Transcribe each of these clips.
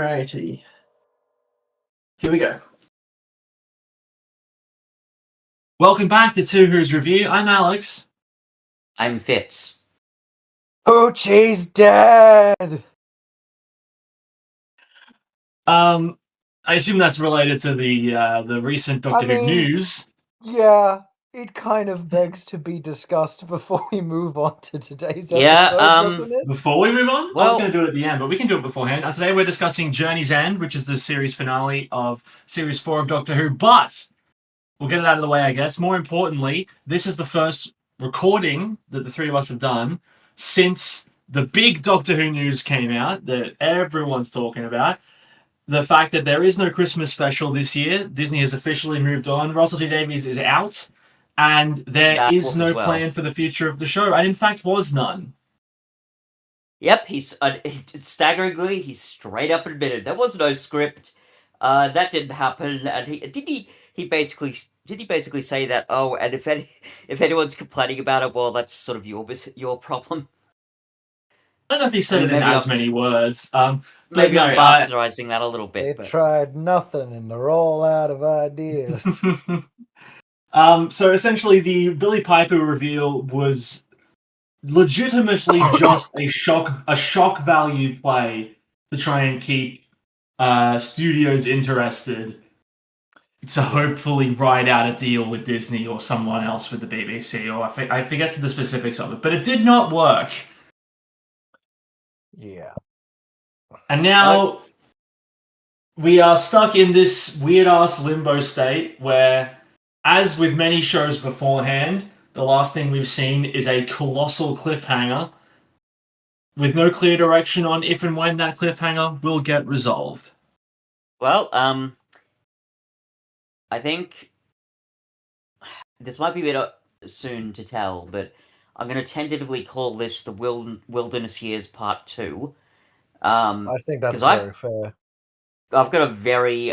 Alrighty. Here we go. Welcome back to Two Who's Review. I'm Alex. I'm Fitz. Poochie's dead! I assume that's related to the recent Doctor Who news. Yeah, it kind of begs to be discussed before we move on to today's episode, doesn't it? Before we move on? Well, I was going to do it at the end, but we can do it beforehand. Today we're discussing Journey's End, which is the series finale of Series 4 of Doctor Who, but we'll get it out of the way, I guess. More importantly, this is the first recording that the three of us have done since the big Doctor Who news came out that everyone's talking about. The fact that there is no Christmas special this year. Disney has officially moved on. Russell T Davies is out. And there is no plan for the future of the show. And in fact, was none. Yep, he's staggeringly, he straight up admitted there was no script. That didn't happen. And he basically say that, oh, and if anyone's complaining about it, well, that's sort of your problem. I don't know if he said it in as many words. Maybe I'm bastardizing that a little bit. They tried nothing and they're all out of ideas. So essentially, the Billie Piper reveal was legitimately just a shock value play to try and keep studios interested to hopefully ride out a deal with Disney or someone else with the BBC, or I forget the specifics of it, but it did not work. Yeah. And now we are stuck in this weird-ass limbo state where, as with many shows beforehand, the last thing we've seen is a colossal cliffhanger with no clear direction on if and when that cliffhanger will get resolved. Well, I think this might be a bit soon to tell, but I'm going to tentatively call this the Wilderness Years Part 2. I think that's very fair. I've got a very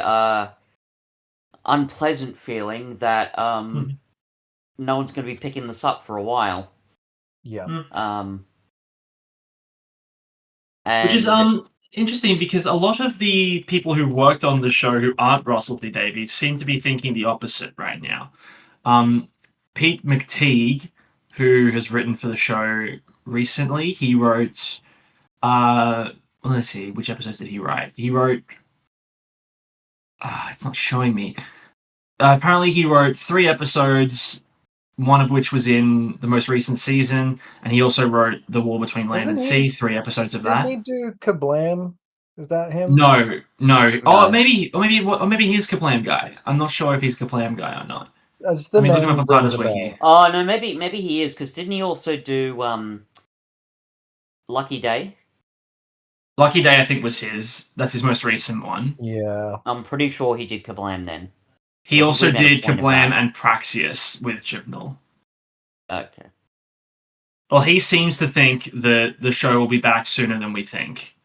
unpleasant feeling that no one's going to be picking this up for a while. Yeah. Which is interesting because a lot of the people who worked on the show who aren't Russell T Davies seem to be thinking the opposite right now. Pete McTeague, who has written for the show recently, he wrote... let's see, which episodes did he write? He wrote... it's not showing me. Apparently he wrote 3 episodes, one of which was in the most recent season, and he also wrote The War Between Land and Sea, 3 episodes of that. Didn't he do Kablam? Is that him? No. Oh, maybe he's Kablam guy. I'm not sure if he's Kablam guy or not. Let me look him up on Titus Wiki. Oh no, maybe he is, because didn't he also do Lucky Day? Lucky Day, I think, was his. That's his most recent one. Yeah. I'm pretty sure he did Kablam then. He also did Kablam and Praxius with Chibnall. Okay. Well, he seems to think that the show will be back sooner than we think.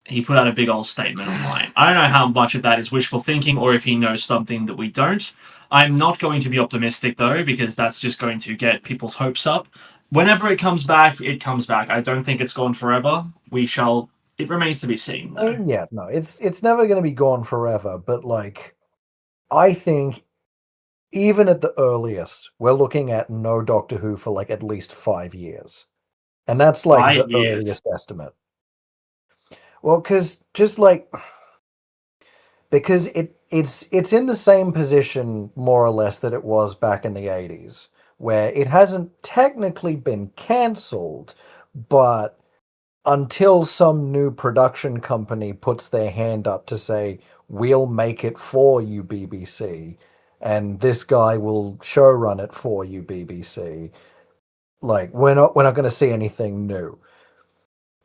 He put out a big old statement online. I don't know how much of that is wishful thinking or if he knows something that we don't. I'm not going to be optimistic, though, because that's just going to get people's hopes up. Whenever it comes back, it comes back. I don't think it's gone forever. It remains to be seen, though. Yeah, no, it's never going to be gone forever, but, like, I think even at the earliest, we're looking at no Doctor Who for, like, at least 5 years. And that's, like, the earliest estimate. Well, because it's in the same position, more or less, that it was back in the 80s, where it hasn't technically been cancelled, but until some new production company puts their hand up to say, we'll make it for you, BBC, and this guy will showrun it for you, BBC, like, we're not going to see anything new.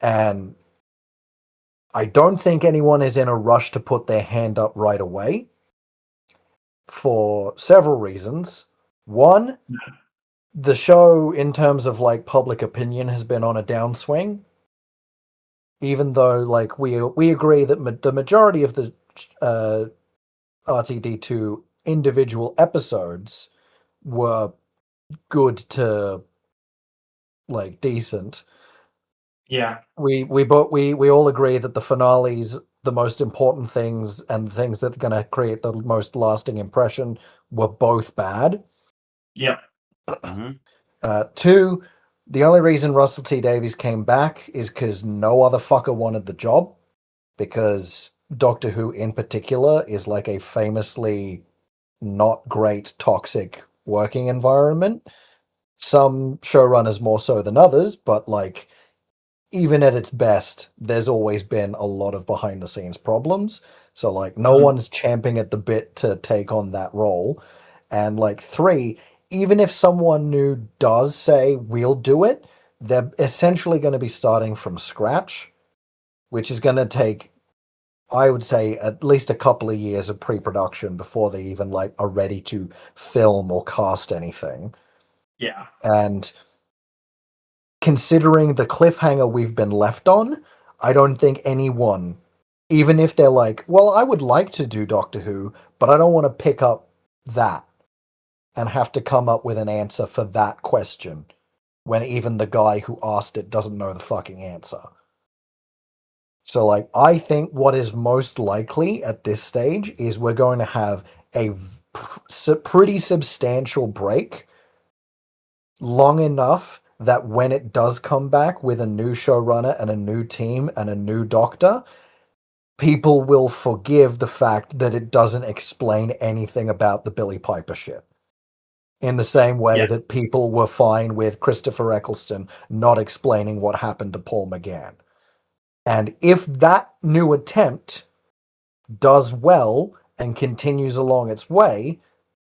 And I don't think anyone is in a rush to put their hand up right away for several reasons. One, the show, in terms of, like, public opinion, has been on a downswing. Even though, like, we agree that the majority of the RTD2 individual episodes were good to, like, decent. Yeah. We all agree that the finales, the most important things and the things that are going to create the most lasting impression, were both bad. Yep. hmm Two, the only reason Russell T Davies came back is because no other fucker wanted the job, because Doctor Who in particular is like a famously not great toxic working environment. Some showrunners more so than others, but like even at its best, there's always been a lot of behind the scenes problems. So like no Mhm. one's champing at the bit to take on that role. And like three, even if someone new does say we'll do it, they're essentially going to be starting from scratch, which is going to take, I would say, at least a couple of years of pre-production before they even like are ready to film or cast anything. Yeah. And considering the cliffhanger we've been left on, I don't think anyone, even if they're like, well, I would like to do Doctor Who, but I don't want to pick up that and have to come up with an answer for that question when even the guy who asked it doesn't know the fucking answer. So, like, I think what is most likely at this stage is we're going to have a pretty substantial break, long enough that when it does come back with a new showrunner and a new team and a new doctor, people will forgive the fact that it doesn't explain anything about the Billy Piper shit. In the same way Yeah. that people were fine with Christopher Eccleston not explaining what happened to Paul McGann. And if that new attempt does well and continues along its way,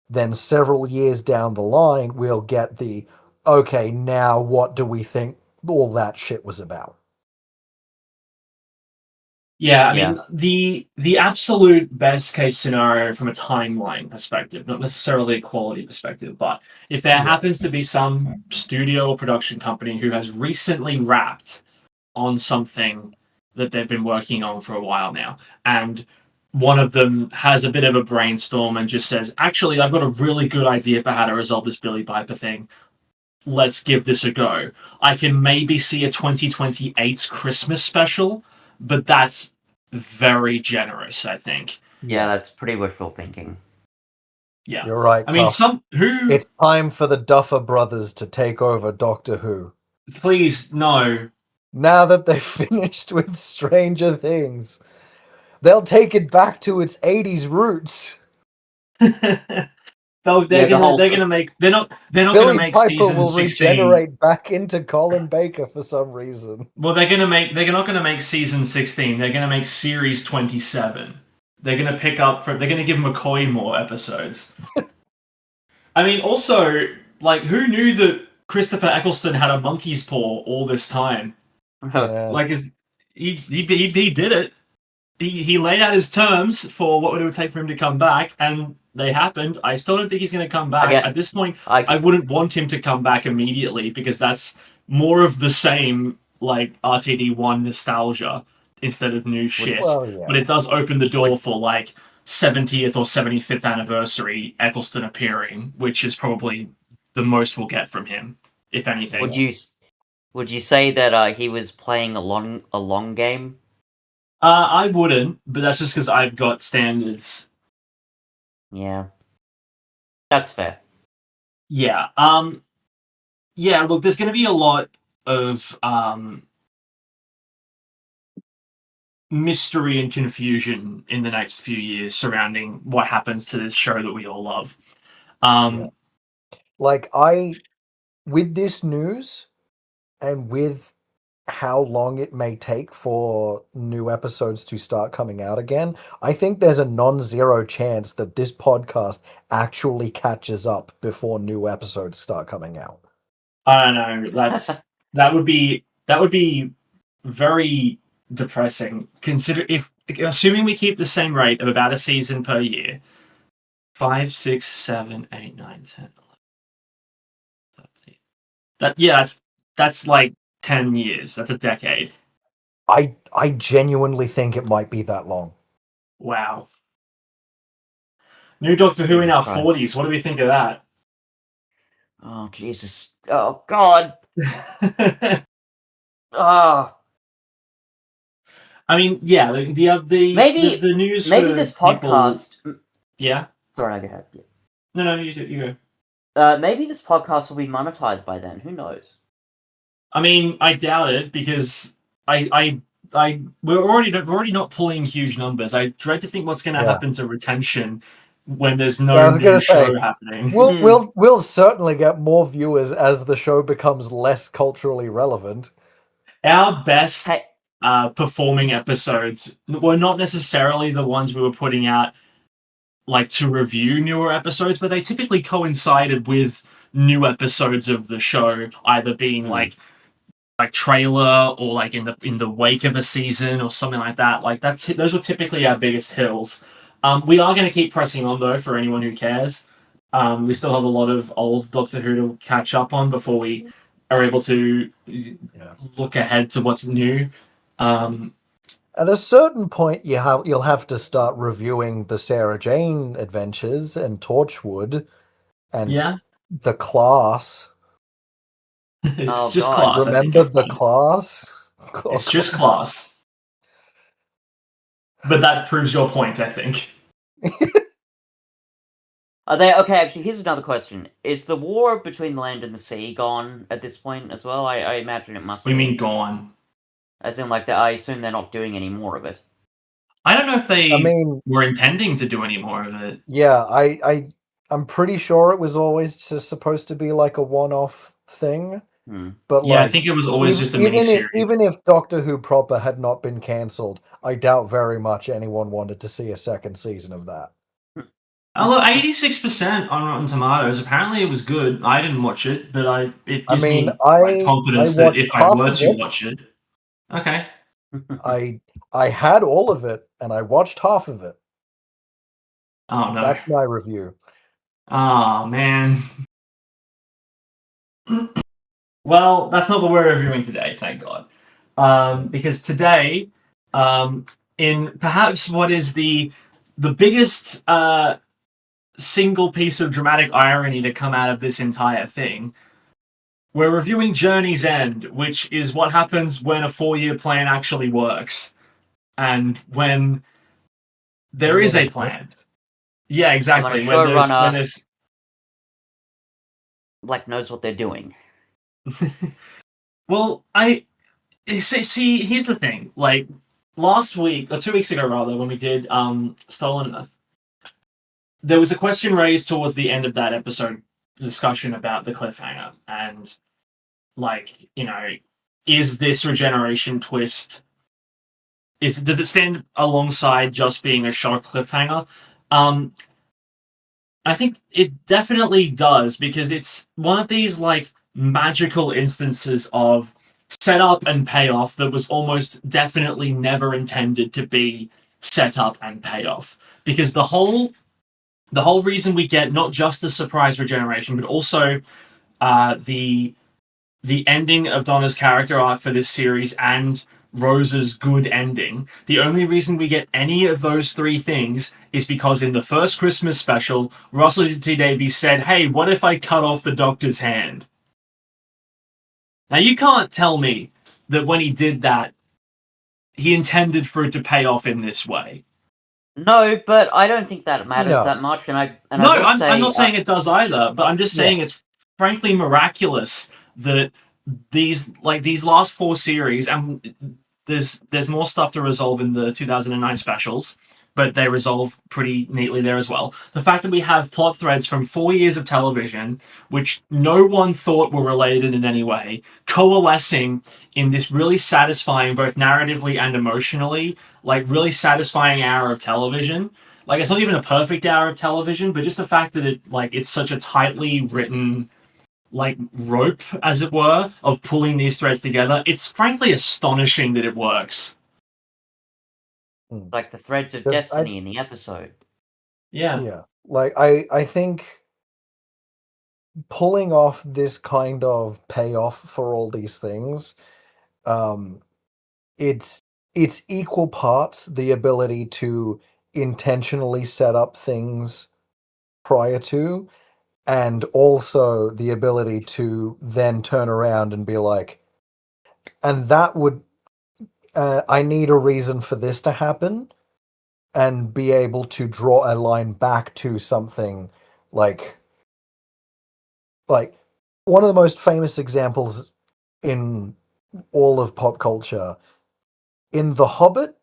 then several years down the line, we'll get the, okay, now what do we think all that shit was about? Yeah, I Yeah. mean the absolute best case scenario from a timeline perspective, not necessarily a quality perspective, but if there Yeah. happens to be some studio or production company who has recently wrapped on something that they've been working on for a while now, and one of them has a bit of a brainstorm and just says, actually, I've got a really good idea for how to resolve this Billy Piper thing. Let's give this a go. I can maybe see a 2028 Christmas special, but that's very generous, I think. Yeah, that's pretty wishful thinking. Yeah. You're right, I mean, Cuff. some who It's time for the Duffer Brothers to take over Doctor Who. please no. Now that they've finished with Stranger Things, they'll take it back to its 80s roots. They're Yeah, the whole they're gonna make they're not gonna Billy make Piper season will 16. regenerate back into Colin Baker for some reason. Well, they're not gonna make season 16. They're gonna make series 27. They're gonna pick up for they're gonna give McCoy more episodes. I mean, also, like, who knew that Christopher Eccleston had a monkey's paw all this time? Yeah. Like, he did it. He laid out his terms for what it would take for him to come back, and they happened. I still don't think he's going to come back. At this point, I wouldn't want him to come back immediately because that's more of the same, like, RTD1 nostalgia instead of new shit. Well, yeah. But it does open the door for, like, 70th or 75th anniversary Eccleston appearing, which is probably the most we'll get from him, if anything. Would you say that he was playing a long game? I wouldn't, but that's just because I've got standards. Yeah, that's fair. Yeah. Yeah, look, there's going to be a lot of mystery and confusion in the next few years surrounding what happens to this show that we all love. Yeah. Like, with this news and with how long it may take for new episodes to start coming out again, I think there's a non-zero chance that this podcast actually catches up before new episodes start coming out. I don't know. That would be very depressing. Consider if assuming we keep the same rate of about a season per year, 5, 6, 7, 8, 9, 10, 11, 13. That's like 10 years. That's a decade. I genuinely think it might be that long. Wow. New Doctor Who in Jesus our Christ. 40s. What do we think of that? Oh Jesus! Oh God! Ah, I mean, yeah, the news maybe for this people. podcast. Yeah. Sorry, go ahead. No, you go. Maybe this podcast will be monetized by then. Who knows? I mean, I doubt it because we're already not pulling huge numbers. I dread to think what's going to Yeah. happen to retention when there's I no was gonna new show say, happening. we'll certainly get more viewers as the show becomes less culturally relevant. Our best Hey, performing episodes were not necessarily the ones we were putting out like to review newer episodes, but they typically coincided with new episodes of the show, either being like trailer or like in the wake of a season or something like that. Like those were typically our biggest hills. We are going to keep pressing on though for anyone who cares. We still have a lot of old Doctor Who to catch up on before we are able to look ahead to what's new. At a certain point, you'll have to start reviewing the Sarah Jane adventures and Torchwood and Yeah, the Class. it's Oh, just God. class. I think Remember the everybody. Class? It's just class. But that proves your point, I think. Are they okay? Actually, here's another question: is the war between the land and the sea gone at this point as well? I imagine it must We be. mean gone. As in, like, I assume they're not doing any more of it. I don't know if they I mean, were intending to do any more of it. yeah, I'm pretty sure it was always just supposed to be like a one-off thing. But Yeah, I like, think it was always just a mini series. even if Doctor Who proper had not been cancelled, I doubt very much anyone wanted to see a second season of that. Although 86% on Rotten Tomatoes, apparently it was good. I didn't watch it, but it I gives mean, me like I confidence that watched if I half were of to it. watch it, okay. I had all of it, and I watched half of it. Oh no. That's my review. Oh man. Well, that's not what we're reviewing today, thank God. Because today, in perhaps what is the biggest single piece of dramatic irony to come out of this entire thing, we're reviewing Journey's End, which is what happens when a 4-year plan actually works, and when there When is it a plan. exists. Yeah, When a exactly. showrunner like knows what they're doing. Well, I see. Here's the thing. Like last week or 2 weeks ago, rather, when we did Stolen Earth, there was a question raised towards the end of that episode discussion about the cliffhanger and like is this regeneration twist? Does it stand alongside just being a shock cliffhanger? Um, I think it definitely does because it's one of these like magical instances of setup and payoff that was almost definitely never intended to be set up and payoff. Because the whole reason we get not just the surprise regeneration, but also the ending of Donna's character arc for this series and Rose's good ending. The only reason we get any of those three things is because in the first Christmas special, Russell T Davies said, "Hey, what if I cut off the Doctor's hand?" Now you can't tell me that when he did that, he intended for it to pay off in this way. No, but I don't think that matters No. that much. And I No, will I'm say, not saying it does either, but I'm just Yeah. saying it's frankly miraculous that these last four series, and there's more stuff to resolve in the 2009 specials, but they resolve pretty neatly there as well. The fact that we have plot threads from 4 years of television, which no one thought were related in any way, coalescing in this really satisfying, both narratively and emotionally, like really satisfying hour of television. Like it's not even a perfect hour of television, but just the fact that it's such a tightly written like rope, as it were, of pulling these threads together. It's frankly astonishing that it works. like the threads of 'Cause destiny in the episode. Yeah. Like I think pulling off this kind of payoff for all these things, um, it's equal parts the ability to intentionally set up things prior to, and also the ability to then turn around and be like, and that would I need a reason for this to happen, and be able to draw a line back to something like like one of the most famous examples in all of pop culture. In The Hobbit,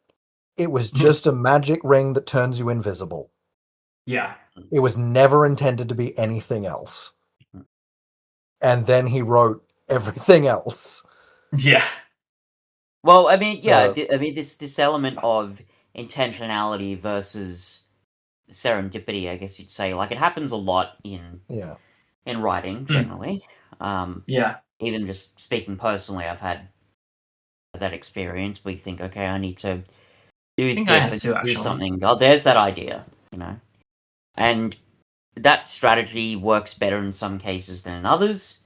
it was just a magic ring that turns you invisible. Yeah. It was never intended to be anything else. And then he wrote everything else. Yeah. Well, I mean, yeah, So- I mean, this element of intentionality versus serendipity, I guess you'd say, like it happens a lot in Yeah. writing generally. Yeah. Even just speaking personally, I've had that experience. We think, okay, I need to do think I this have and too, just do actually. something. Oh, there's that idea, you know, and that strategy works better in some cases than in others.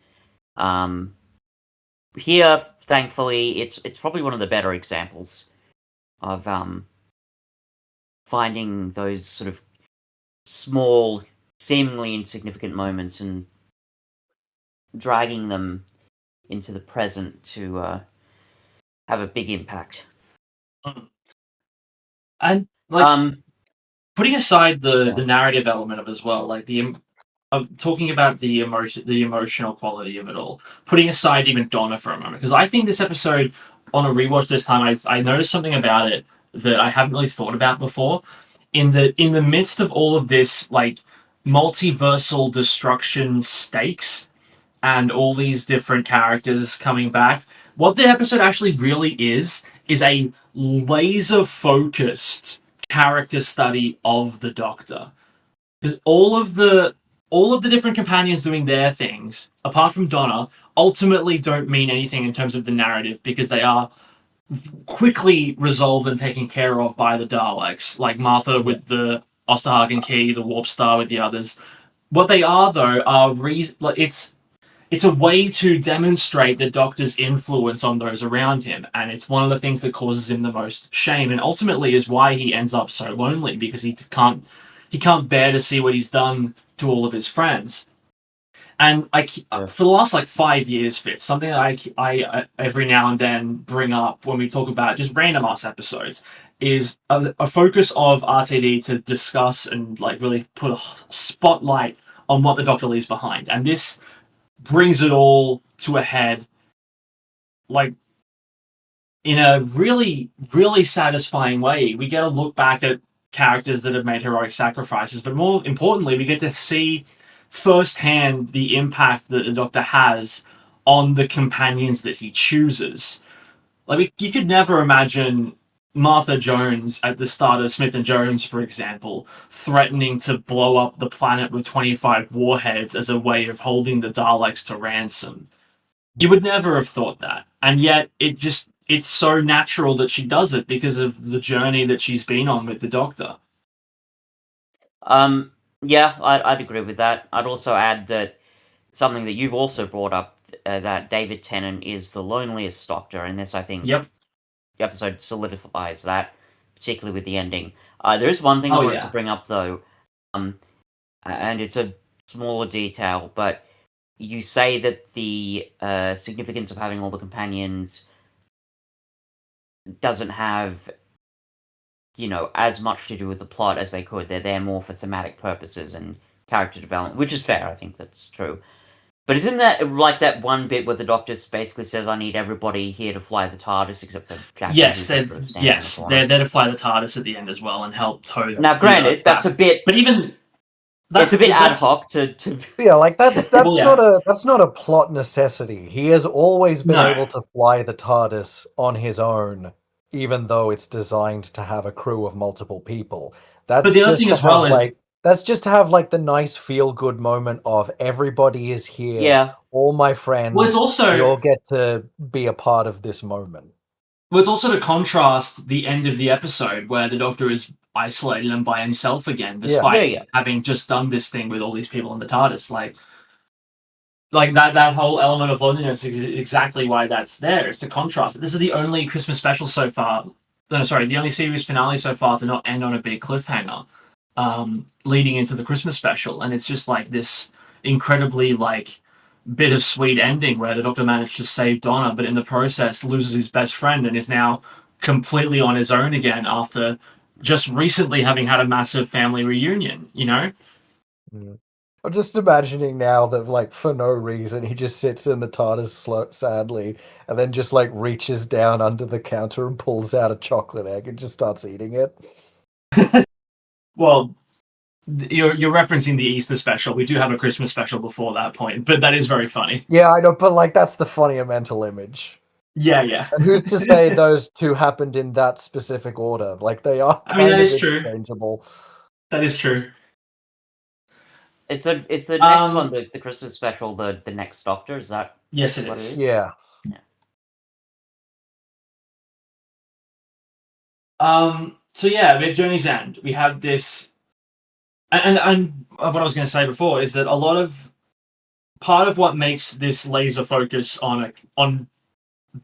Here, thankfully, it's probably one of the better examples of finding those sort of small, seemingly insignificant moments and dragging them into the present to have a big impact. And like Um, putting aside the Yeah. narrative element of as well, like of talking about the emotional quality of it all. Putting aside even Donna for a moment, because I think this episode on a rewatch this time, I noticed something about it that I haven't really thought about before. In the midst of all of this, like multiversal destruction stakes and all these different characters coming back, what the episode actually really is a laser focused character study of the Doctor, because all of the different companions doing their things, apart from Donna, ultimately don't mean anything in terms of the narrative because they are quickly resolved and taken care of by the Daleks, like Martha with the Osterhagen key, the Warp Star with the others. What they are though are it's a way to demonstrate the Doctor's influence on those around him, and it's one of the things that causes him the most shame, and ultimately is why he ends up so lonely because he can't bear to see what he's done to all of his friends. And for the last like 5 years, Fitz, something that I every now and then bring up when we talk about just random ass episodes is a focus of RTD to discuss and like really put a spotlight on what the Doctor leaves behind, and this brings it all to a head, like in a really, really satisfying way. We get to look back at characters that have made heroic sacrifices, but more importantly, we get to see firsthand the impact that the Doctor has on the companions that he chooses. Like, you could never imagine Martha Jones at the start of Smith and Jones, for example, threatening to blow up the planet with 25 warheads as a way of holding the Daleks to ransom. You would never have thought that. And yet, it's so natural that she does it because of the journey that she's been on with the Doctor. Yeah, I'd agree with that. I'd also add that something that you've also brought up, that David Tennant is the loneliest Doctor, and this, I think, Yep. the episode solidifies that, particularly with the ending. There is one thing I Oh, wanted yeah. to bring up, though, and it's a smaller detail, but you say that the significance of having all the companions doesn't have, as much to do with the plot as they could. They're there more for thematic purposes and character development, which is fair. I think that's true. But isn't that like that one bit where the Doctor basically says, "I need everybody here to fly the TARDIS except for Jack"? Yes, they're there to fly the TARDIS at the end as well and help tow. Now, granted, that's a bit. But even It's a bit ad hoc to. Yeah, like that's Well, yeah. not a plot necessity. He has always been No. able to fly the TARDIS on his own, even though it's designed to have a crew of multiple people. That's But the other just thing to as well have is that's just to have like the nice feel good moment of everybody is here. Yeah. All my friends. Well, it's also you all get to be a part of this moment. Well, it's also to contrast the end of the episode where the Doctor is isolated and by himself again, despite having just done this thing with all these people in the TARDIS. Like that whole element of loneliness is exactly why that's there. Is to contrast it. This is the only Christmas special so far. No, sorry, the only series finale so far to not end on a big cliffhanger, leading into the Christmas special, and it's just like this incredibly like bittersweet ending where the Doctor managed to save Donna, but in the process loses his best friend and is now completely on his own again after just recently having had a massive family reunion, you know? Mm. I'm just imagining now that, like, for no reason, he just sits in the TARDIS sadly, and then just, like, reaches down under the counter and pulls out a chocolate egg and just starts eating it. Well, you're referencing the Easter special. We do have a Christmas special before that point, but that is very funny. Yeah, I know, but, like, that's the funnier mental image. Yeah. And who's to say those two happened in that specific order? Like, they are I mean, that kind of is true. interchangeable. That is true. Is the next one the Christmas special the next Doctor? Is that Yes, it what is. it is? Yeah. So yeah, with Journey's End, we have this, and what I was going to say before is that part of what makes this laser focus on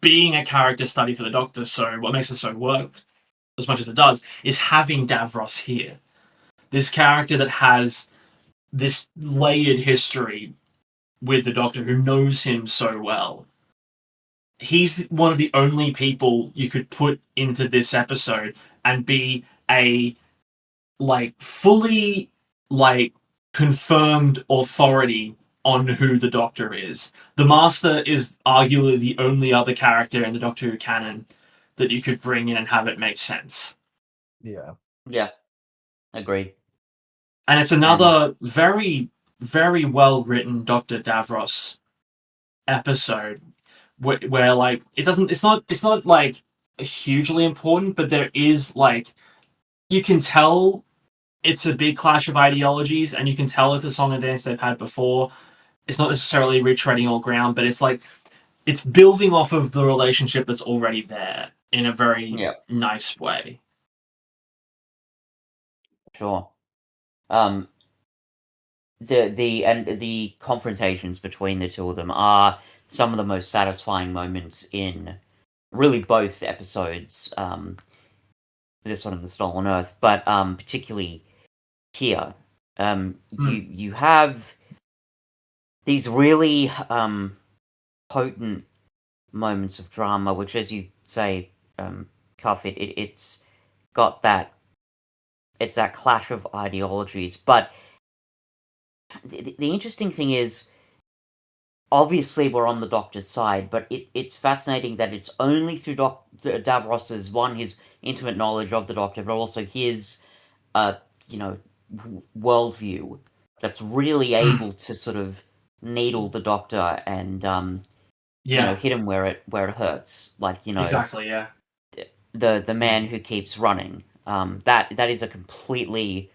being a character study for the Doctor, so what makes it so work as much as it does, is having Davros here. This character that has this layered history with the Doctor, who knows him so well. He's one of the only people you could put into this episode and be a fully confirmed authority on who the Doctor is. The Master is arguably the only other character in the Doctor Who canon that you could bring in and have it make sense. Yeah. Yeah. Agreed. And it's another very, very well written Dr. Davros episode where like it's not like hugely important, but there is like you can tell it's a big clash of ideologies, and you can tell it's a song and dance they've had before. It's not necessarily retreading all ground, but it's like it's building off of the relationship that's already there in a very nice way. Sure. The confrontations between the two of them are some of the most satisfying moments in really both episodes. This one of the Stolen Earth, but particularly here, you have these really potent moments of drama, which, as you say, Cuff, it's got that. It's that clash of ideologies, but the interesting thing is, obviously we're on the Doctor's side, but it's fascinating that it's only through Davros's his intimate knowledge of the Doctor, but also his worldview that's really able to sort of needle the Doctor and hit him where it hurts. Like, exactly, yeah. The man who keeps running. That is a completely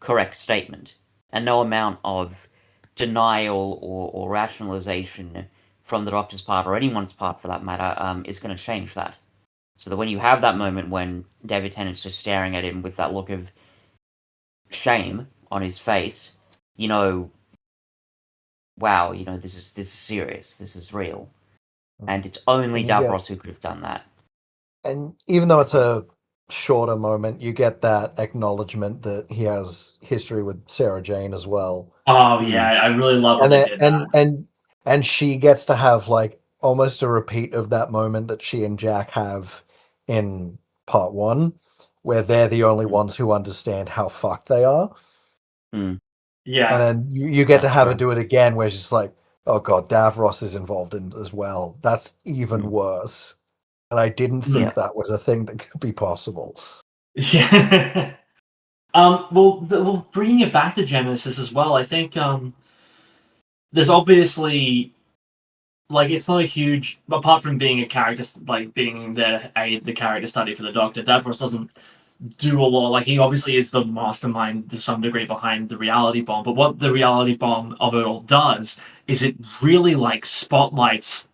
correct statement, and no amount of denial or rationalization from the Doctor's part, or anyone's part for that matter, is going to change that. So that when you have that moment when David Tennant's just staring at him with that look of shame on his face, wow, this is serious, this is real, and it's only Davros who could have done that. And even though it's a shorter moment, you get that acknowledgement that he has history with Sarah Jane as well. Oh yeah, I really love that they did that. And she gets to have like almost a repeat of that moment that she and Jack have in part 1, where they're the only ones who understand how fucked they are. Yeah. And then you get to have her do it again, where she's like, oh god, Davros is involved in as well. That's even worse. And I didn't think that was a thing that could be possible. Yeah. Well, bringing it back to Genesis as well, I think there's obviously it's not a huge, apart from being a character, being the character study for the Doctor. Davros doesn't do a lot. He obviously is the mastermind to some degree behind the reality bomb. But what the reality bomb of it all does is it really spotlights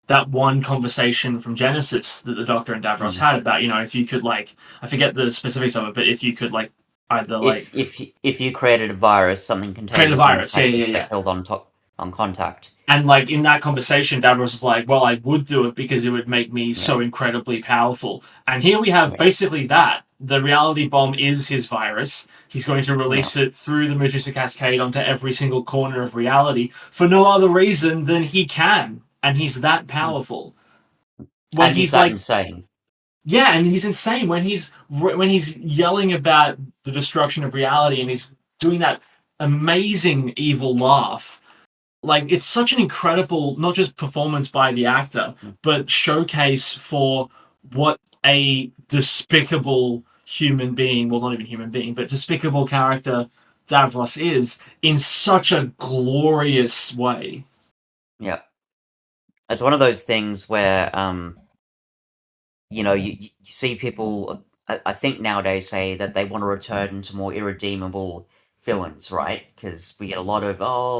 that one conversation from Genesis that the Doctor and Davros had about, if you could I forget the specifics of it, but if you could either if you created a virus, something contained create a virus, yeah. killed on contact. And in that conversation, Davros was like, well, I would do it because it would make me so incredibly powerful. And here we have basically that the reality bomb is his virus. He's going to release it through the Medusa Cascade onto every single corner of reality for no other reason than he can, and he's that powerful. When and he's he's that like, insane. yeah, and he's insane when he's yelling about the destruction of reality, and he's doing that amazing evil laugh. Like, it's such an incredible, not just performance by the actor, but showcase for what a despicable human being, well, not even human being, but despicable character Davros is in such a glorious way. Yeah. It's one of those things where, you see people, I think nowadays, say that they want to return to more irredeemable villains, right? Because we get a lot of,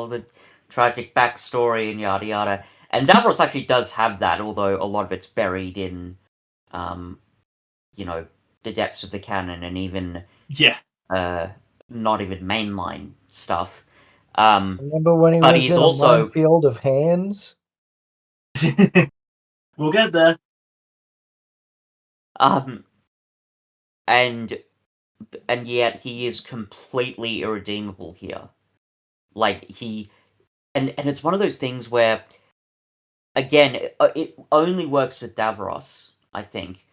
the tragic backstory and yada yada. And Davros actually does have that, although a lot of it's buried in, the depths of the canon and even Yeah. not even mainline stuff. Remember when he But was he's in a also minefield of hands? We'll get there. and yet he is completely irredeemable here. Like and it's one of those things where, again, it only works with Davros, I think,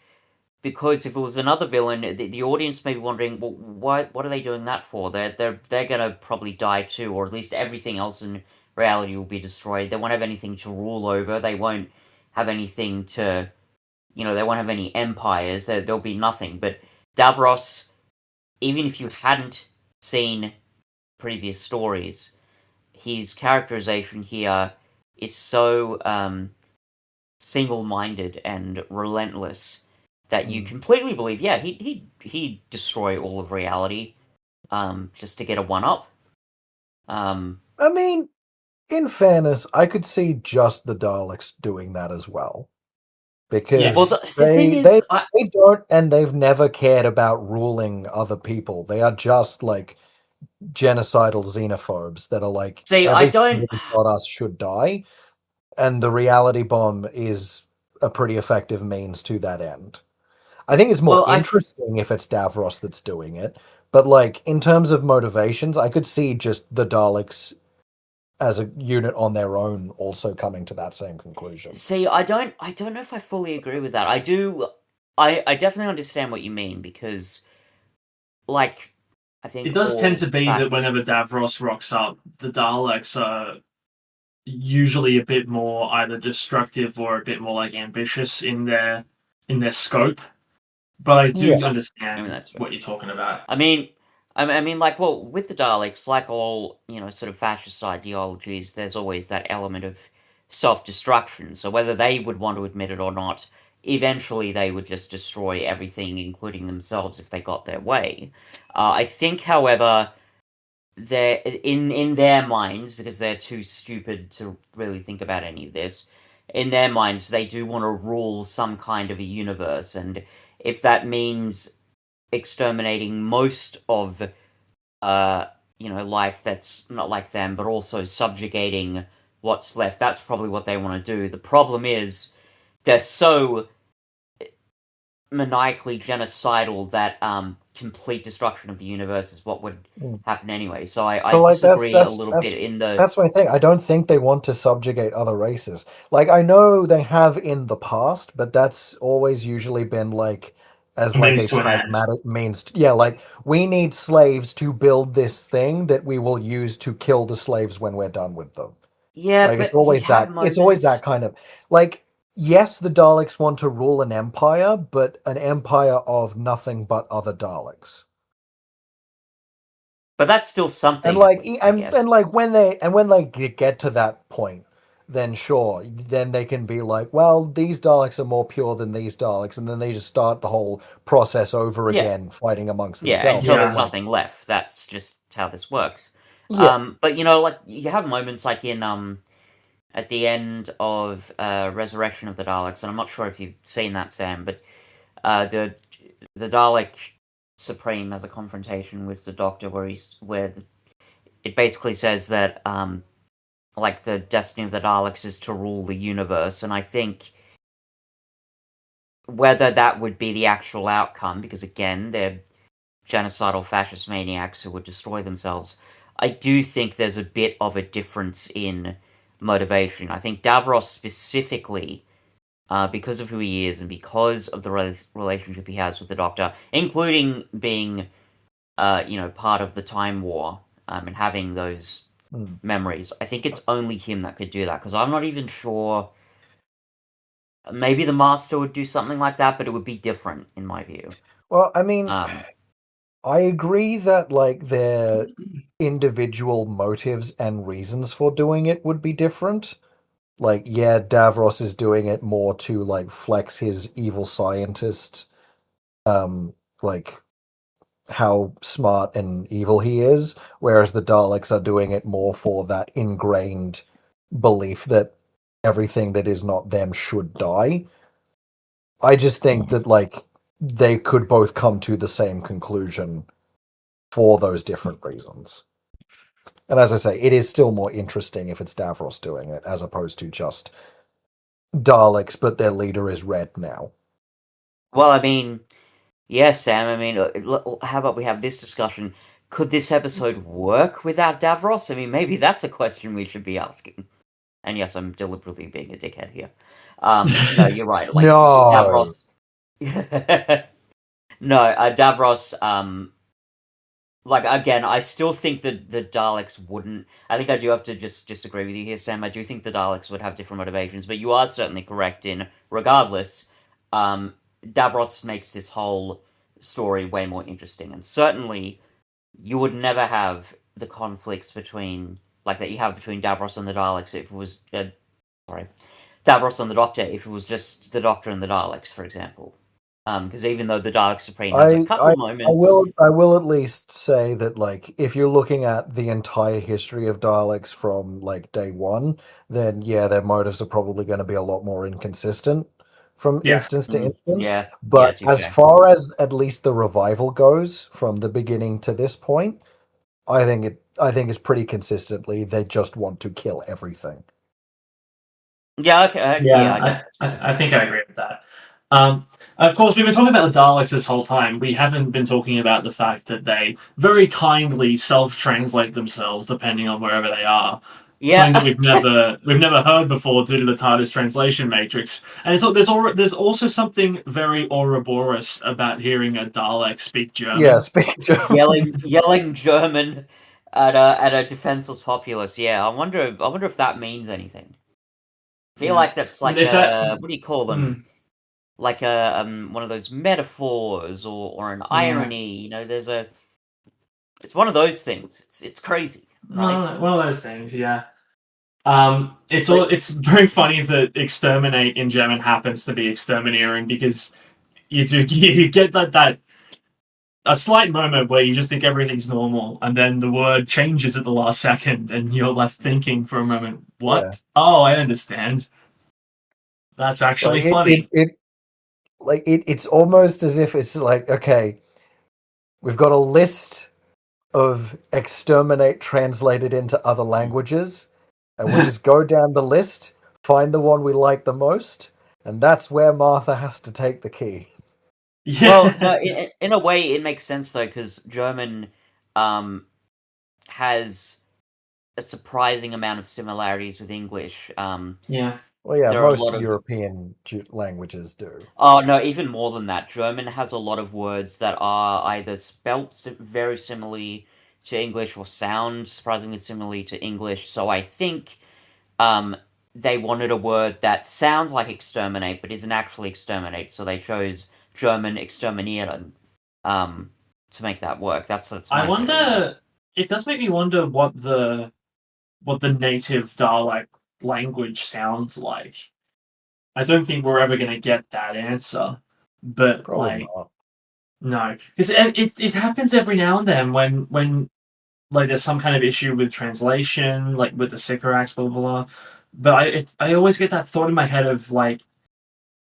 because if it was another villain, the audience may be wondering, well, what are they doing that for? They're gonna probably die too, or at least everything else in reality will be destroyed. They won't have anything to rule over. They won't have anything to, they won't have any empires. There'll be nothing. But Davros, even if you hadn't seen previous stories, his characterization here is so single-minded and relentless that you completely believe, yeah, he'd destroy all of reality, just to get a one-up. I mean, in fairness, I could see just the Daleks doing that as well. Because Yes. Well, the thing is, they don't, and they've never cared about ruling other people. They are just like genocidal xenophobes that are like, see, I everything don't. that got us should die, and the reality bomb is a pretty effective means to that end. I think it's more Well, interesting if it's Davros that's doing it, but like in terms of motivations, I could see just the Daleks as a unit on their own also coming to that same conclusion. see, I don't know if I fully agree with that. I do. I definitely understand what you mean because, like, I think It does tend all to be that whenever Davros rocks up, the Daleks are usually a bit more either destructive or a bit more like ambitious in their scope. But I do Yeah. understand that's right. what you're talking about. I mean, like, well, with the Daleks, like all, sort of fascist ideologies, there's always that element of self-destruction. So whether they would want to admit it or not, eventually they would just destroy everything, including themselves, if they got their way. I think, however, they're in their minds, because they're too stupid to really think about any of this. In their minds, they do want to rule some kind of a universe, and if that means exterminating most of life that's not like them, but also subjugating what's left, that's probably what they want to do. The problem is they're so maniacally genocidal that complete destruction of the universe is what would happen anyway. So I But like disagree a little bit in the. that's my thing. I don't think they want to subjugate other races. Like I know they have in the past, but that's always usually been like as like Means a to an end. pragmatic means. Yeah, like we need slaves to build this thing that we will use to kill the slaves when we're done with them. Yeah, Like but you have it's always moments. that kind of like yes, the Daleks want to rule an empire, but an empire of nothing but other Daleks. But that's still And something, at like least, I guess. and like when they get to that point, then sure, then they can be like, well, these Daleks are more pure than these Daleks, and then they just start the whole process over Yeah. again, fighting amongst Yeah, themselves. until Yeah. there's nothing left. That's just how this works. Yeah. But like you have moments like in at the end of Resurrection of the Daleks, and I'm not sure if you've seen that, Sam, but the Dalek Supreme has a confrontation with the Doctor where it basically says that like the destiny of the Daleks is to rule the universe, and I think whether that would be the actual outcome, because again, they're genocidal fascist maniacs who would destroy themselves. I do think there's a bit of a difference in motivation. I think Davros specifically, because of who he is and because of the relationship he has with the Doctor, including being, part of the Time War, and having those memories. I think it's only him that could do that, because I'm not even sure. Maybe the Master would do something like that, but it would be different in my view. Well, I mean, Um, I agree that like their individual motives and reasons for doing it would be different. Like, yeah, Davros is doing it more to like flex his evil scientist, like how smart and evil he is, whereas the Daleks are doing it more for that ingrained belief that everything that is not them should die. I just think that like they could both come to the same conclusion for those different reasons. And as I say, it is still more interesting if it's Davros doing it as opposed to just Daleks, but their leader is red now. well, I mean, yes, Sam. I mean, how about we have this discussion? Could this episode work without Davros? I mean, maybe that's a question we should be asking. And yes, I'm deliberately being a dickhead here. No, you're right. Like No. Davros. No, Davros. Like again, I still think that the Daleks wouldn't. I think I do have to just disagree with you here, Sam. I do think the Daleks would have different motivations, but you are certainly correct in, regardless, Davros makes this whole story way more interesting, and certainly you would never have the conflicts between like that you have between Davros and the Daleks if it was sorry, Davros and the Doctor if it was just the Doctor and the Daleks, for example. Because even though the Dalek Supreme has a I, couple I moments. I will at least say that like if you're looking at the entire history of Daleks from like day one, then yeah, their motives are probably going to be a lot more inconsistent from Yeah. instance to instance. Yeah, But as fair. far as at least the revival goes from the beginning to this point, I think it's pretty consistently they just want to kill everything. Yeah, okay, yeah, I guess Yeah, that's fair. I think I agree with that. Of course, we've been talking about the Daleks this whole time. We haven't been talking about the fact that they very kindly self-translate themselves depending on wherever they are. Something that Yeah, we've never heard before due to the TARDIS translation matrix. And there's also something very Ouroboros about hearing a Dalek speak Yeah, German. speak German. yelling German at a defenseless populace. Yeah, I wonder if that means anything. I feel Yeah, like that's and like if that, a what do you call them? Like a one of those metaphors or an yeah. irony. There's a it's one of those things. It's crazy, right? One of those things, yeah. But It's very funny that exterminate in German happens to be exterminating because you do you get that a slight moment where you just think everything's normal and then the word changes at the last second and you're left thinking for a moment, Yeah. what? Oh, I understand. That's actually Like funny. it's almost as if it's like, okay, we've got a list of exterminate translated into other languages, and we'll just go down the list, find the one we like the most, and that's where Martha has to take the key. well, no, Yeah. in a way it makes sense though because German um has a surprising amount of similarities with English. Yeah. Well, yeah, There are a most lot of European languages do. oh no, even more than that. German has a lot of words that are either spelt very similarly to English or sound surprisingly similarly to English. So I think um, they wanted a word that sounds like exterminate but isn't actually exterminate. So they chose German exterminieren to make that work. That's I my theory anyway. wonder it does make me wonder what the native Dalek language sounds like. I don't think we're ever going to get that answer. But Probably like, not. no, because it happens every now and then when like there's some kind of issue with translation, like with the Sycorax, blah blah blah. But I always get that thought in my head of like,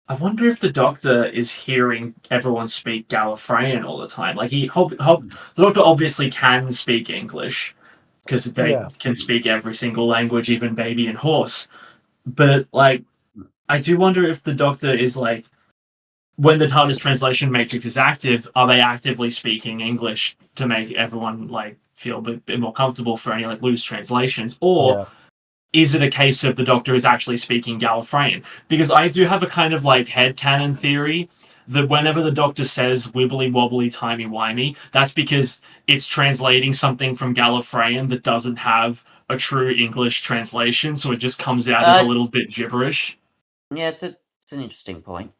I wonder if the Doctor is hearing everyone speak Gallifreyan all the time. Like the Doctor obviously can speak English because they Yeah. can speak every single language, even baby and horse. But like, I do wonder if the Doctor is like when the TARDIS translation matrix is active, are they actively speaking English to make everyone like feel a bit more comfortable for any like loose translations, or Yeah. is it a case of the Doctor is actually speaking Gallifreyan? Because I do have a kind of like headcanon theory that whenever the Doctor says wibbly wobbly timey wimey, that's because it's translating something from Gallifreyan that doesn't have a true English translation, so it just comes out as a little bit gibberish. Yeah, it's an interesting point.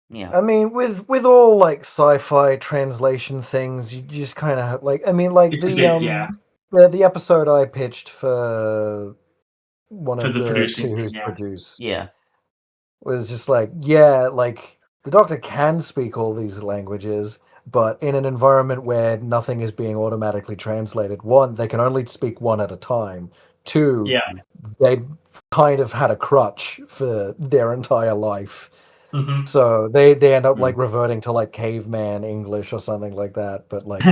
Yeah. I mean, with all like sci-fi translation things, you just kind of like. I mean, like It's a bit, yeah, the episode I pitched for one for of the the producing two thing, who's yeah. produced Yeah. was just like, yeah, like the Doctor can speak all these languages, but in an environment where nothing is being automatically translated, one, they can only speak one at a time. Two, Yeah. they kind of had a crutch for their entire life. Mm-hmm. So they end up like reverting to like caveman English or something like that. But like,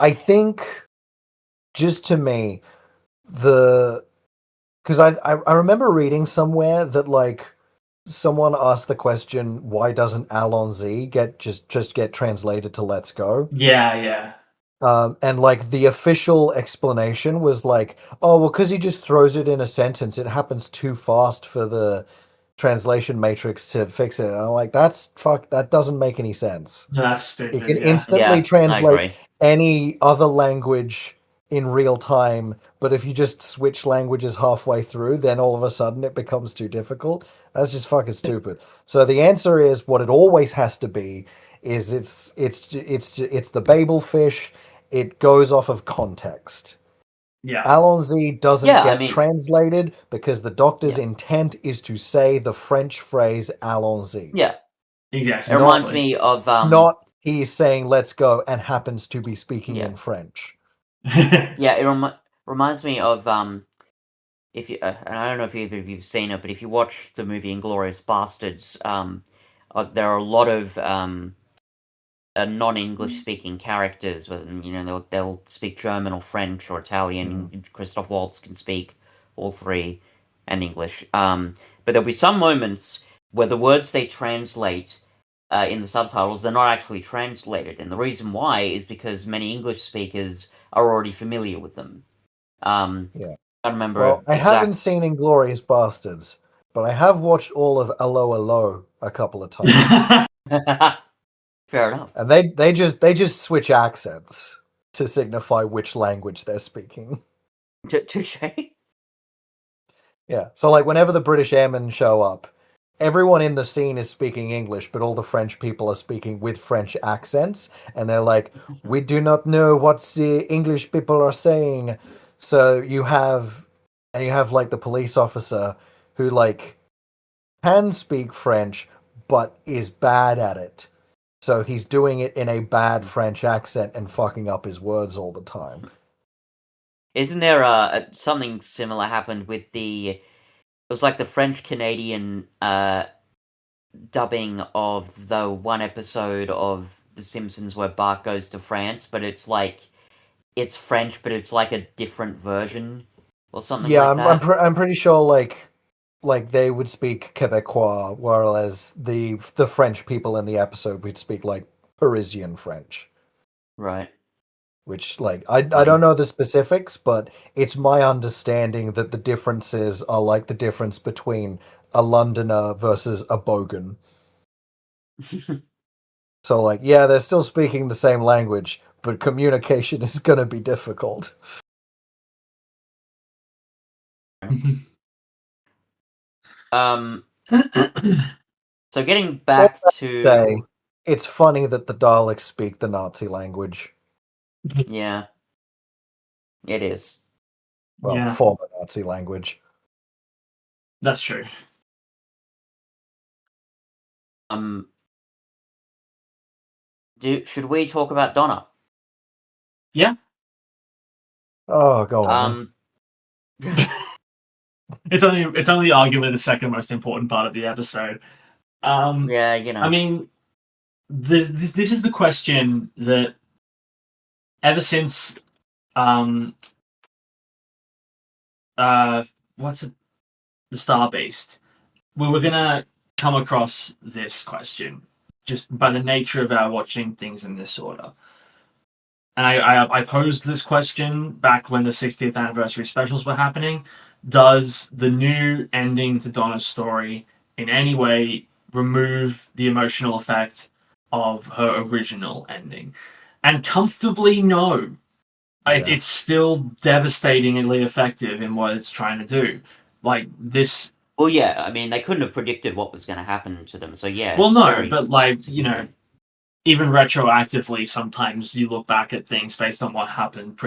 I think just to me, the because I remember reading somewhere that like someone asked the question, why doesn't Allons-y get just get translated to Let's Go? Yeah. And like the official explanation was like, oh well, because he just throws it in a sentence, it happens too fast for the translation matrix to fix it. And I'm like, that doesn't make any sense. That's It stupid, can yeah. instantly Yeah, I translate agree. any other language in real time, but if you just switch languages halfway through, then all of a sudden it becomes too difficult. That's just fucking stupid. So the answer is what it always has to be is it's the Babel fish. It goes off of context. Yeah. Allons-y doesn't Yeah, I get mean, translated because the Doctor's Yeah. intent is to say the French phrase Allons-y. yeah. Yes, It reminds exactly. me of Not he's saying let's go and happens to be speaking Yeah. in French. Yeah, it reminds me of if you and I don't know if either of you've seen it, but if you watch the movie Inglourious Bastards, there are a lot of non-English speaking characters. You know, they'll speak German or French or Italian. Christoph Waltz can speak all three and English. But there'll be some moments where the words they translate in the subtitles they're not actually translated, and the reason why is because many English speakers are already familiar with them. Yeah. I remember Well, I haven't seen Inglorious Bastards, but I have watched all of Allo Allo a couple of times. Fair enough. And they just switch accents to signify which language they're speaking. Touche. Yeah. So like whenever the British Airmen show up, everyone in the scene is speaking English, but all the French people are speaking with French accents, and they're like, "We do not know what the English people are saying." So you have like the police officer who like can speak French but is bad at it. So he's doing it in a bad French accent and fucking up his words all the time. Isn't there something similar happened with it was like the French Canadian dubbing of the one episode of The Simpsons where Bart goes to France, but it's like it's French, but it's like a different version or something Yeah, like that. I'm pretty sure like they would speak Quebecois, whereas the French people in the episode would speak like Parisian French. Right. Which like I don't know the specifics, but it's my understanding that the differences are like the difference between a Londoner versus a Bogan. So like yeah, they're still speaking the same language, but communication is gonna be difficult. So getting All back that to say, it's funny that the Daleks speak the Nazi language. yeah, it is. Well, Yeah. former Nazi language. That's true. Should we talk about Donna? Yeah. Oh, go on. It's only arguably the second most important part of the episode. Yeah, you know. I mean, this is the question that ever since what's it? The Star Beast. We were gonna come across this question just by the nature of our watching things in this order. And I posed this question back when the 60th anniversary specials were happening. Does the new ending to Donna's story in any way remove the emotional effect of her original ending? And comfortably, no. It's still devastatingly effective in what it's trying to do. Like this. Well, yeah, I mean, they couldn't have predicted what was going to happen to them, so yeah. Well, it's no, very... but even retroactively, sometimes you look back at things based on what happened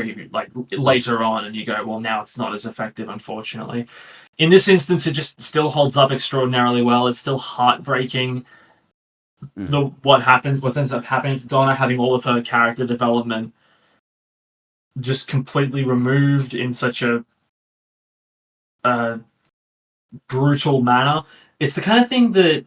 later on, and you go, well, now it's not as effective, unfortunately. In this instance, it just still holds up extraordinarily well. It's still heartbreaking. What ends up happening to Donna, having all of her character development just completely removed in such a brutal manner. It's the kind of thing that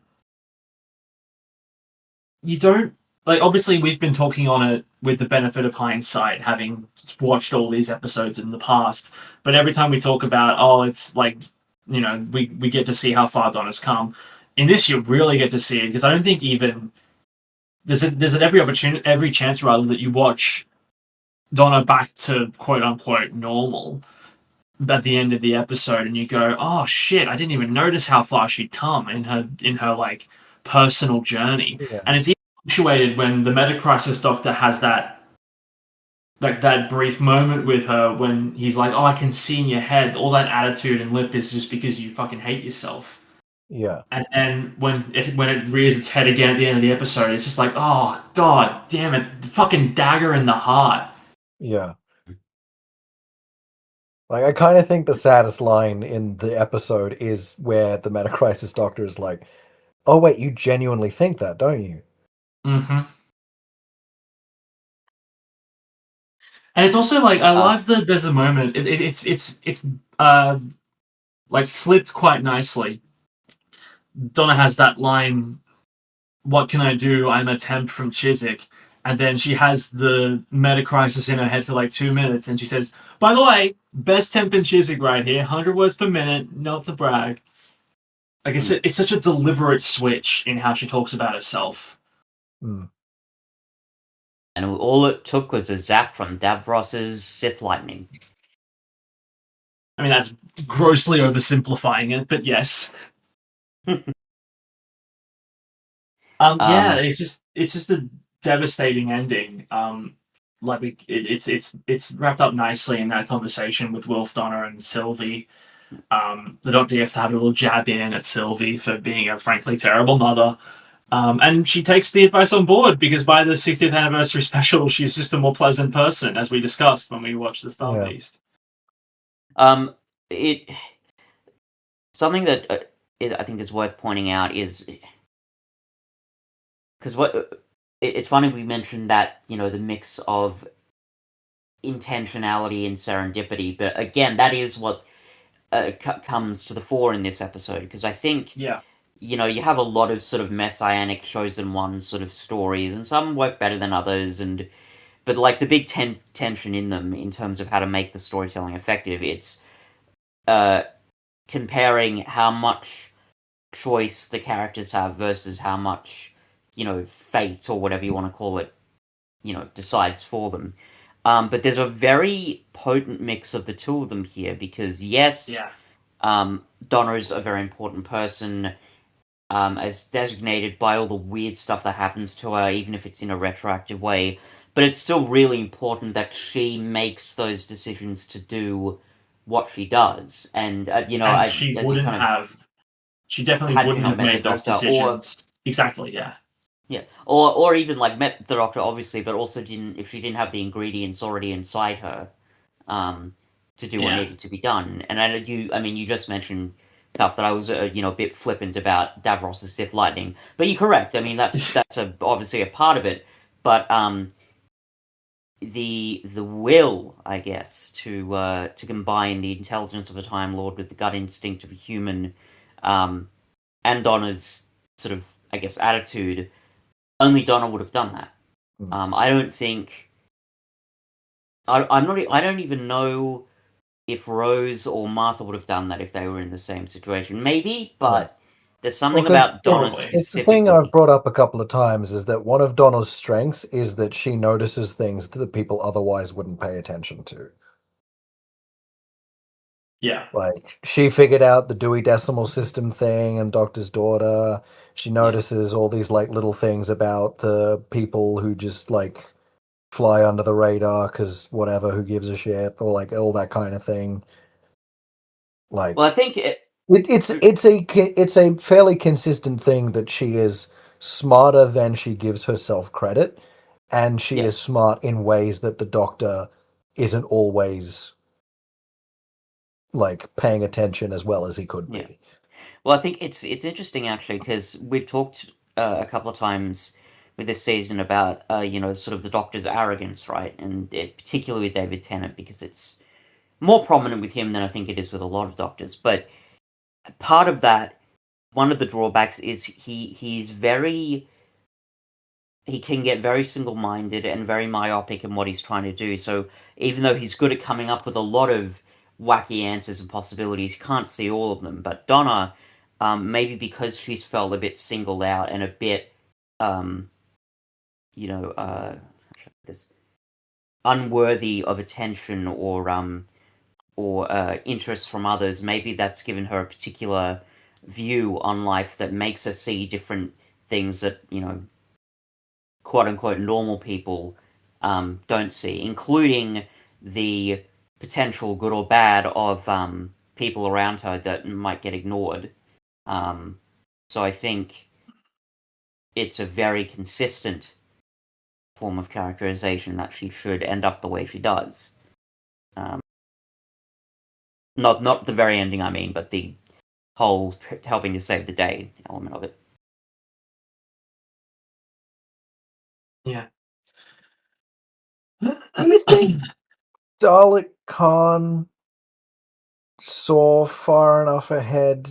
you don't like. Obviously, we've been talking on it with the benefit of hindsight, having watched all these episodes in the past. But every time we talk about, it's like, we get to see how far Donna's come. In this, you really get to see it, because I don't think even there's every chance rather that you watch Donna back to quote unquote normal at the end of the episode, and you go, oh shit, I didn't even notice how far she'd come in her like personal journey. Yeah. And it's even punctuated when the metacrisis doctor has that brief moment with her when he's like, oh, I can see in your head all that attitude and lip is just because you fucking hate yourself. Yeah. And then when it rears its head again at the end of the episode, it's just like, oh god damn it, the fucking dagger in the heart. Yeah. Like, I kind of think the saddest line in the episode is where the metacrisis doctor is like, oh wait, you genuinely think that, don't you? Mm-hmm. And it's also like, I love that there's a moment. It's like flipped quite nicely. Donna has that line, "What can I do? I'm a temp from Chiswick," and then she has the metacrisis in her head for like 2 minutes, and she says, "By the way, best temp in Chiswick right here, 100 words per minute, not to brag." Like it's such a deliberate switch in how she talks about herself. Mm. And all it took was a zap from Davros's Sith Lightning. I mean, that's grossly oversimplifying it, but yes. Yeah, it's just a devastating ending. It's wrapped up nicely in that conversation with Wilf, Donna, and Sylvie. The Doctor gets to have a little jab in at Sylvie for being a frankly terrible mother. And she takes the advice on board, because by the 60th anniversary special, she's just a more pleasant person, as we discussed when we watched the Star Beast. Something that I think is worth pointing out is, because it's funny we mentioned that, the mix of intentionality and serendipity, but again, that is what comes to the fore in this episode, because I think you have a lot of sort of messianic chosen one sort of stories, and some work better than others, but like the big tension in them in terms of how to make the storytelling effective, it's comparing how much choice the characters have versus how much, fate or whatever you want to call it, decides for them. But there's a very potent mix of the two of them here, because Donna's a very important person, as designated by all the weird stuff that happens to her, even if it's in a retroactive way. But it's still really important that she makes those decisions to do what she does, and she definitely wouldn't have made those decisions. Exactly, yeah. Yeah, or even like met the Doctor, obviously, but also if she didn't have the ingredients already inside her, to do what needed to be done. And you just mentioned stuff that I was a bit flippant about Davros's Sith Lightning, but you're correct. I mean that's obviously a part of it, but the will, I guess, to combine the intelligence of a Time Lord with the gut instinct of a human, and Donna's sort of, I guess, attitude. Only Donna would have done that. I don't think. I don't even know if Rose or Martha would have done that if they were in the same situation. Maybe, but there's something Well, 'cause about Donna Probably. it's the thing specifically. I've brought up a couple of times is that one of Donna's strengths is that she notices things that people otherwise wouldn't pay attention to. Yeah. Like, she figured out the Dewey Decimal System thing and Doctor's Daughter. She notices all these, like, little things about the people who just, like, fly under the radar because whatever, who gives a shit, or, like, all that kind of thing. Like, Well, I think it's a fairly consistent thing that she is smarter than she gives herself credit, and she Yeah. is smart in ways that the Doctor isn't always like paying attention as well as he could be. Yeah. Well, I think it's interesting actually because we've talked a couple of times with this season about sort of the Doctor's arrogance, right? And particularly with David Tennant because it's more prominent with him than I think it is with a lot of Doctors. But part of that, one of the drawbacks is he can get very single-minded and very myopic in what he's trying to do. So even though he's good at coming up with a lot of wacky answers and possibilities, he can't see all of them. But Donna, maybe because she's felt a bit singled out and a bit, um, how should I put this, unworthy of attention or interest from others, maybe that's given her a particular view on life that makes her see different things that quote unquote normal people don't see, including the potential good or bad of people around her that might get ignored. So I think it's a very consistent form of characterization that she should end up the way she does. Not the very ending, I mean, but the whole helping to save the day element of it. Yeah. Do you think Dalek Khan saw far enough ahead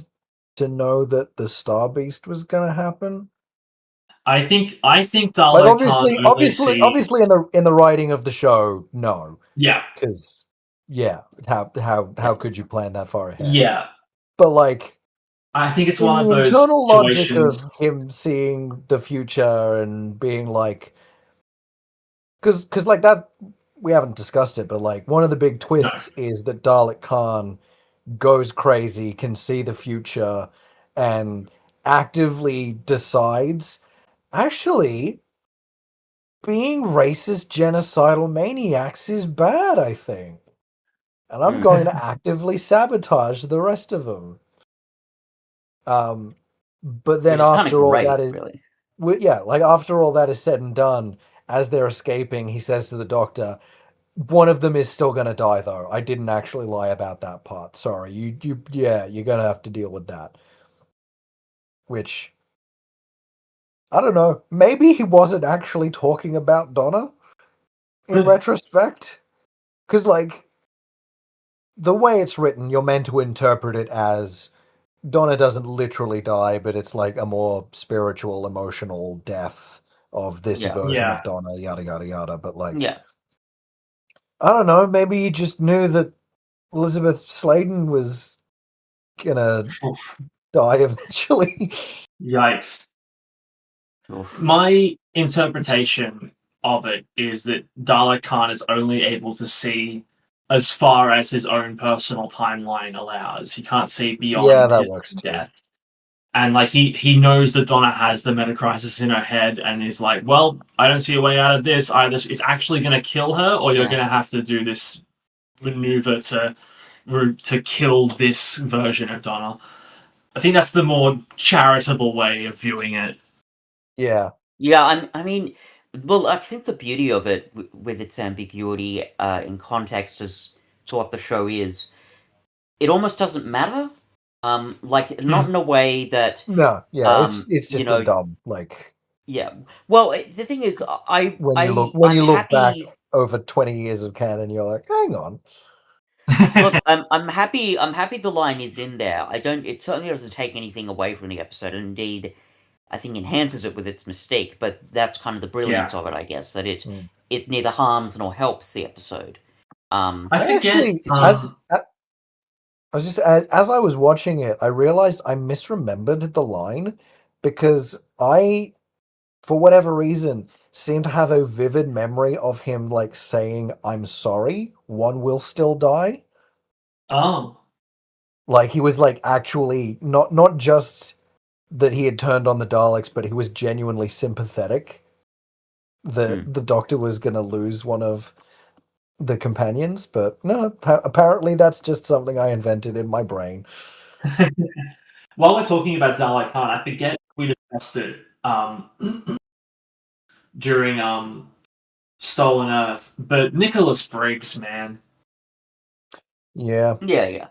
to know that the Star Beast was going to happen? I think Like, Dalek can't only see. obviously, in the writing of the show, no, Yeah. because how could you plan that far ahead? Yeah. But like, I think it's in one of the those internal logic of situations. him seeing the future and being like, because like that, we haven't discussed it, but like one of the big No. twists is that Dalek Khan goes crazy, can see the future, and actively decides, actually, being racist, genocidal maniacs is bad, I think. And I'm going to actively sabotage the rest of them. But then Which is kind of after all that great, is, really. yeah, like after all that is said and done, as they're escaping, he says to the Doctor, one of them is still going to die, though. I didn't actually lie about that part. Sorry. Yeah, you're going to have to deal with that. Which, I don't know. Maybe he wasn't actually talking about Donna in retrospect. Because, like, the way it's written, you're meant to interpret it as Donna doesn't literally die, but it's like a more spiritual, emotional death of this Yeah. version Yeah. of Donna, yada, yada, yada. But, like, Yeah. I don't know. Maybe he just knew that Elizabeth Sladen was gonna die eventually. Yikes. Oof. My interpretation of it is that Dalek Khan is only able to see as far as his own personal timeline allows. He can't see Yeah, beyond that his works own too. death. And like he knows that Donna has the metacrisis in her head, and is like, well, I don't see a way out of this. Either it's actually going to kill her, or you're Yeah. going to have to do this maneuver to kill this version of Donna. I think that's the more charitable way of viewing it. Yeah. Yeah, I mean, well, I think the beauty of it, with its ambiguity in context as to what the show is, it almost doesn't matter. Like, not in a way that, No, yeah, it's you just a know, dumb, like, yeah. Well, the thing is, when I'm you look back happy. over 20 years of canon, you're like, hang on. Look, I'm happy. I'm happy the line is in there. I don't. It certainly doesn't take anything away from the episode. And indeed, I think enhances it with its mistake. But that's kind of the brilliance Yeah. of it, I guess. That Mm. it neither harms nor helps the episode. I I forget. actually, I was just as I was watching it, I realized I misremembered the line because I, for whatever reason, seem to have a vivid memory of him like saying, "I'm sorry, one will still die." oh, Like he was like actually not just that he had turned on the Daleks, but he was genuinely sympathetic that Hmm. the Doctor was going to lose one of the companions. But no, apparently that's just something I invented in my brain. while we're talking about Dalek Khan, I forget we discussed it during Stolen Earth, but Nicholas Briggs, man. Yeah, Yeah.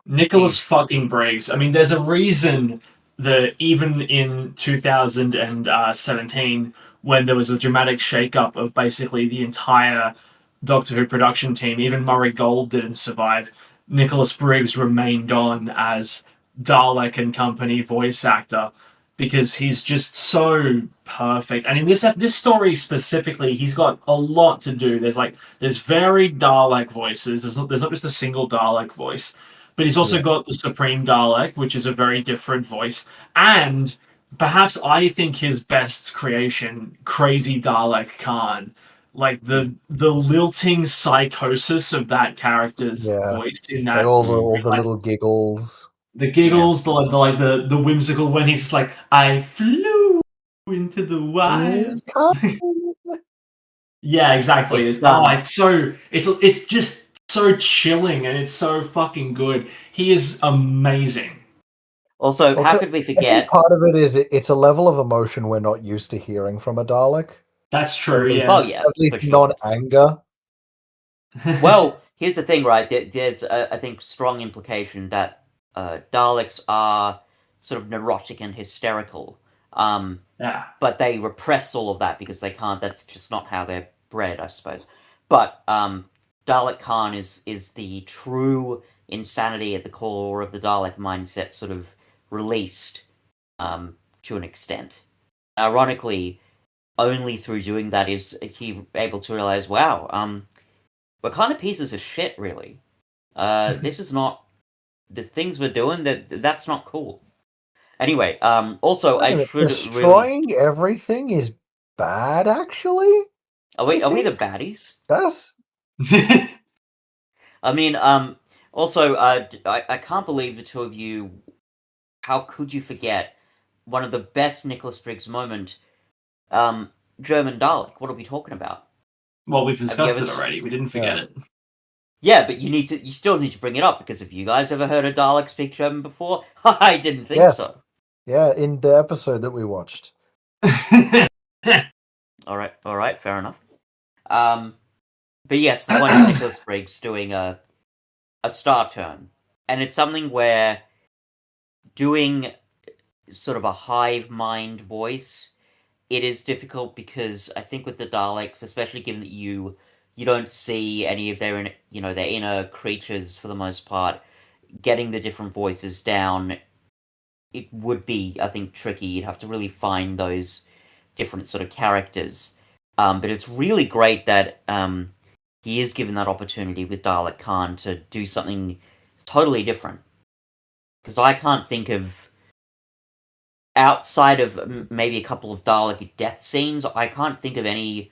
Nicholas He's fucking Briggs. I mean, there's a reason that even in 2017, when there was a dramatic shakeup of basically the entire Doctor Who production team, even Murray Gold didn't survive. Nicholas Briggs remained on as Dalek and Company voice actor because he's just so perfect. And in this story specifically, he's got a lot to do. There's varied Dalek voices. There's not just a single Dalek voice, but he's also yeah, got the Supreme Dalek, which is a very different voice, and perhaps I think his best creation, Crazy Dalek Khan. Like the lilting psychosis of that character's yeah. voice in Like that all the like little giggles. the yeah. giggles, the whimsical when he's just like, I flew into the Is wild. coming. Yeah, exactly. It's It's just so chilling and it's so fucking good. He is amazing. also, Well, how could we I think forget? part of it is it's a level of emotion we're not used to hearing from a Dalek. That's true, Oh yeah. yeah, At for least sure. non-anger. Well, here's the thing, right? There's I think strong implication that Daleks are sort of neurotic and hysterical, yeah. but they repress all of that because they can't. That's just not how they're bred, I suppose. But Dalek Khan is the true insanity at the core of the Dalek mindset, sort of released to an extent. Ironically, only through doing that is he able to realize, wow, we're kind of pieces of shit, really. This is not the things we're doing. That's not cool. Anyway, also Wait I a minute. should really. Destroying everything is bad, actually? I Are we the think baddies? that's... I mean, also, I can't believe the two of you. How could you forget one of the best Nicholas Briggs moment? German Dalek. What are we talking about? Well, we've Have you discussed ever? it already. We didn't forget Yeah. it. Yeah, but you still need to bring it up because have you guys ever heard a Dalek speak German before? I didn't think Yes. so. Yeah, in the episode that we watched. All right, fair enough. But yes, the one is Nicholas Briggs doing a star turn, and it's something where doing sort of a hive mind voice, it is difficult because I think with the Daleks, especially given that you don't see any of their their inner creatures for the most part, getting the different voices down, it would be, I think, tricky. You'd have to really find those different sort of characters. But it's really great that he is given that opportunity with Dalek Khan to do something totally different. Because I can't think of, outside of maybe a couple of Dalek death scenes, I can't think of any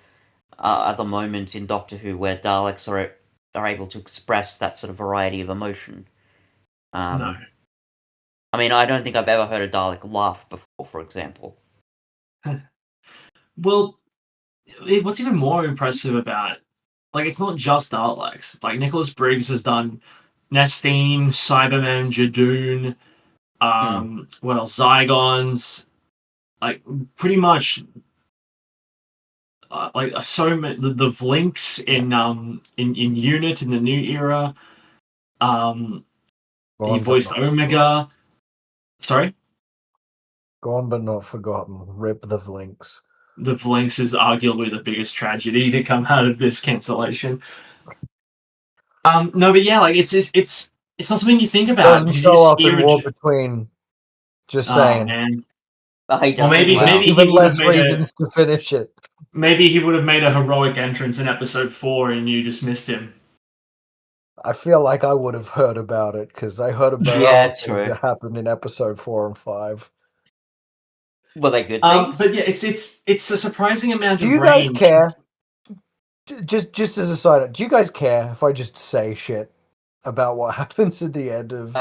other moments in Doctor Who where Daleks are able to express that sort of variety of emotion. No. I mean, I don't think I've ever heard a Dalek laugh before, for example. Well, what's even more impressive about it, like, it's not just Daleks. Like, Nicholas Briggs has done Nestine, Cybermen, Jadoon, what else? Zygons. Like, pretty much, so many, the Vlinks in Unit in the new era. He Gone but voiced not Omega. Sorry? gone but not forgotten. Rip the Vlinks. The Vlinks is arguably the biggest tragedy to come out of this cancellation. No, but yeah, like it's not something you think about Doesn't because you show just up in hear War it. Between. Just Oh saying. man. He Well, doesn't. maybe Wow. maybe he Even would have less made reasons to finish it. a heroic entrance in episode 4, and you just missed him. I feel like I would have heard about it because I heard about Yeah, other it's things true. that happened in episode 4 and 5. Were they good things? But yeah, it's a surprising amount Do of you guys range. care? Just as a side note, do you guys care if I just say shit about what happens at the end of?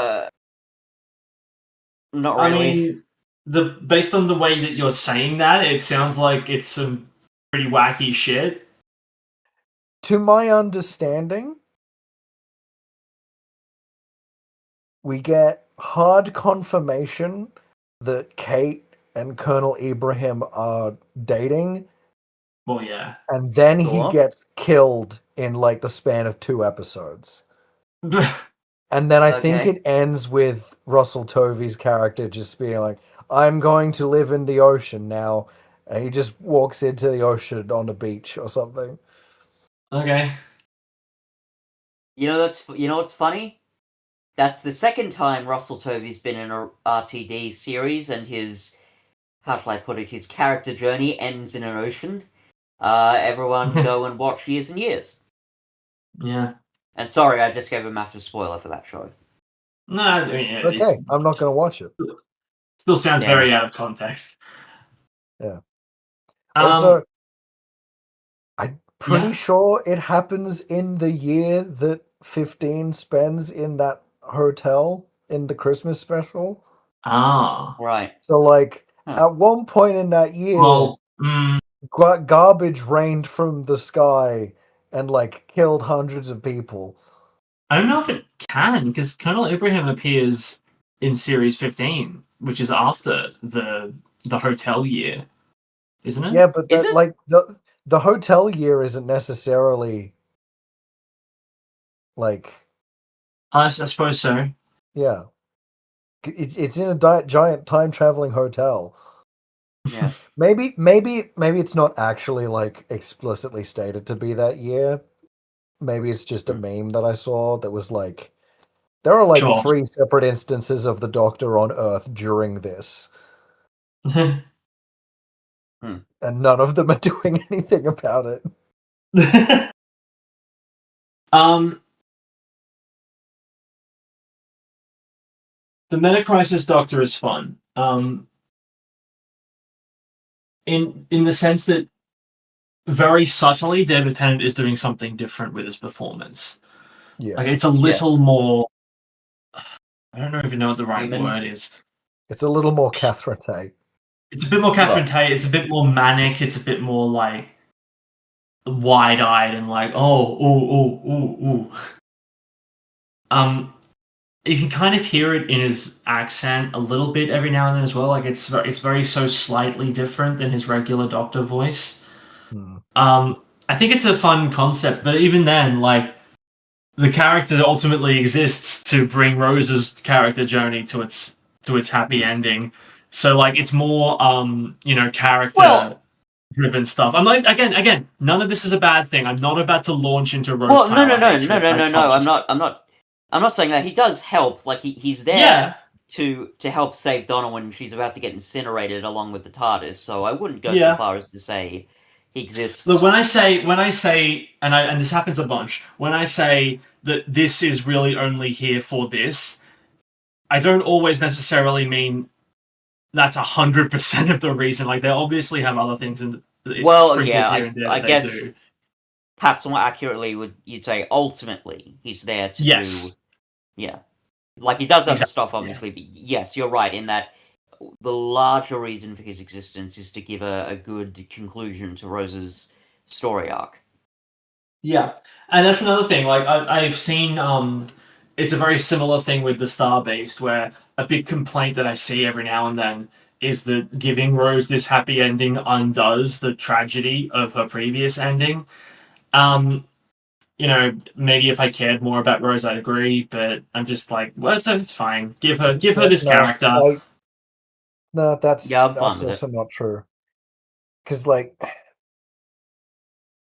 Not I really. mean, based on the way that you're saying that, it sounds like it's some pretty wacky shit. To my understanding, we get hard confirmation that Kate and Colonel Ibrahim are dating, Well, yeah. and then he Sure. gets killed in like the span of 2 episodes. And then I think Okay. it ends with Russell Tovey's character just being like, I'm going to live in the ocean now. And he just walks into the ocean on the beach or something. Okay. You know what's funny? That's the second time Russell Tovey's been in a RTD series, and his, how shall I put it, his character journey ends in an ocean. Everyone go and watch Years and Years. Yeah. And sorry, I just gave a massive spoiler for that show. No, I mean, Okay, I'm not going to watch it. Still sounds Damn. very out of context. Yeah. Um, Also, I'm pretty yeah. sure it happens in the year that 15 spends in that hotel in the Christmas special. Right. So, like, Huh. at one point in that year, Well, garbage rained from the sky and, like, killed hundreds of people. I don't know if it can, because Colonel Ibrahim appears in Series 15, which is after the hotel year, isn't it? Yeah, but Is that, it? like, the hotel year isn't necessarily, like, I suppose so. yeah. It's in a giant time traveling hotel. Yeah. Maybe it's not actually like explicitly stated to be that year. Maybe it's just a meme that I saw that was like there are like Sure. 3 separate instances of the Doctor on Earth during this, and none of them are doing anything about it. The Metacrisis Doctor is fun. In the sense that very subtly, David Tennant is doing something different with his performance. Yeah, Like it's a little more. I don't even know what the right Human. word is. it's a little more Catherine Tate. It's a bit more Catherine Tate. It's a bit more manic. It's a bit more like wide-eyed and like, oh, ooh, ooh, ooh, ooh. You can kind of hear it in his accent a little bit every now and then as well. Like it's very so slightly different than his regular Doctor voice. I think it's a fun concept, but even then, like the character ultimately exists to bring Rose's character journey to its happy ending. So like it's more character driven stuff. I'm like again, none of this is a bad thing. I'm not about to launch into Rose. Well, Tyler no. hatred, I I'm promise. not saying that. He does help. Like he's there Yeah. to help save Donna when she's about to get incinerated along with the TARDIS. So I wouldn't go Yeah. so far as to say he exists. Look, when I say, and this happens a bunch, when I say that this is really only here for this, I don't always necessarily mean that's 100% of the reason. Like they obviously have other things in sprinkled here and there I that they guess do. perhaps more accurately you'd say ultimately he's there to do. Yeah, like he does other stuff obviously, but yes, you're right in that the larger reason for his existence is to give a good conclusion to Rose's story arc. Yeah, and that's another thing. Like I've seen, it's a very similar thing with the Starbased, where a big complaint that I see every now and then is that giving Rose this happy ending undoes the tragedy of her previous ending. Maybe if I cared more about Rose, I'd agree, but I'm just like, well, so it's fine. Give her this character. No, that's I'm fine with also it. not true. Because like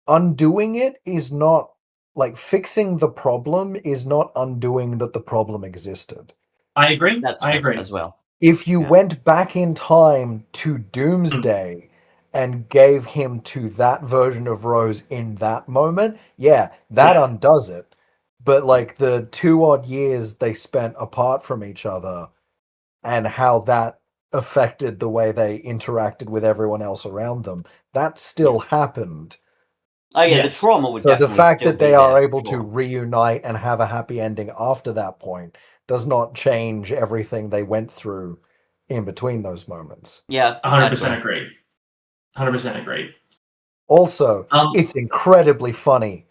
undoing it is not like fixing the problem is not undoing that the problem existed. I agree. That's I true agree as well. If you went back in time to Doomsday and gave him to that version of Rose in that moment, that undoes it. but like the 2 odd years they spent apart from each other and how that affected the way they interacted with everyone else around them, that still happened. Oh yeah, Yes. the trauma would So the definitely fact still that be they there, are for able to sure. reunite and have a happy ending after that point does not change everything they went through in between those moments. Yeah, 100% agree. 100% agree. Also, Um, it's incredibly funny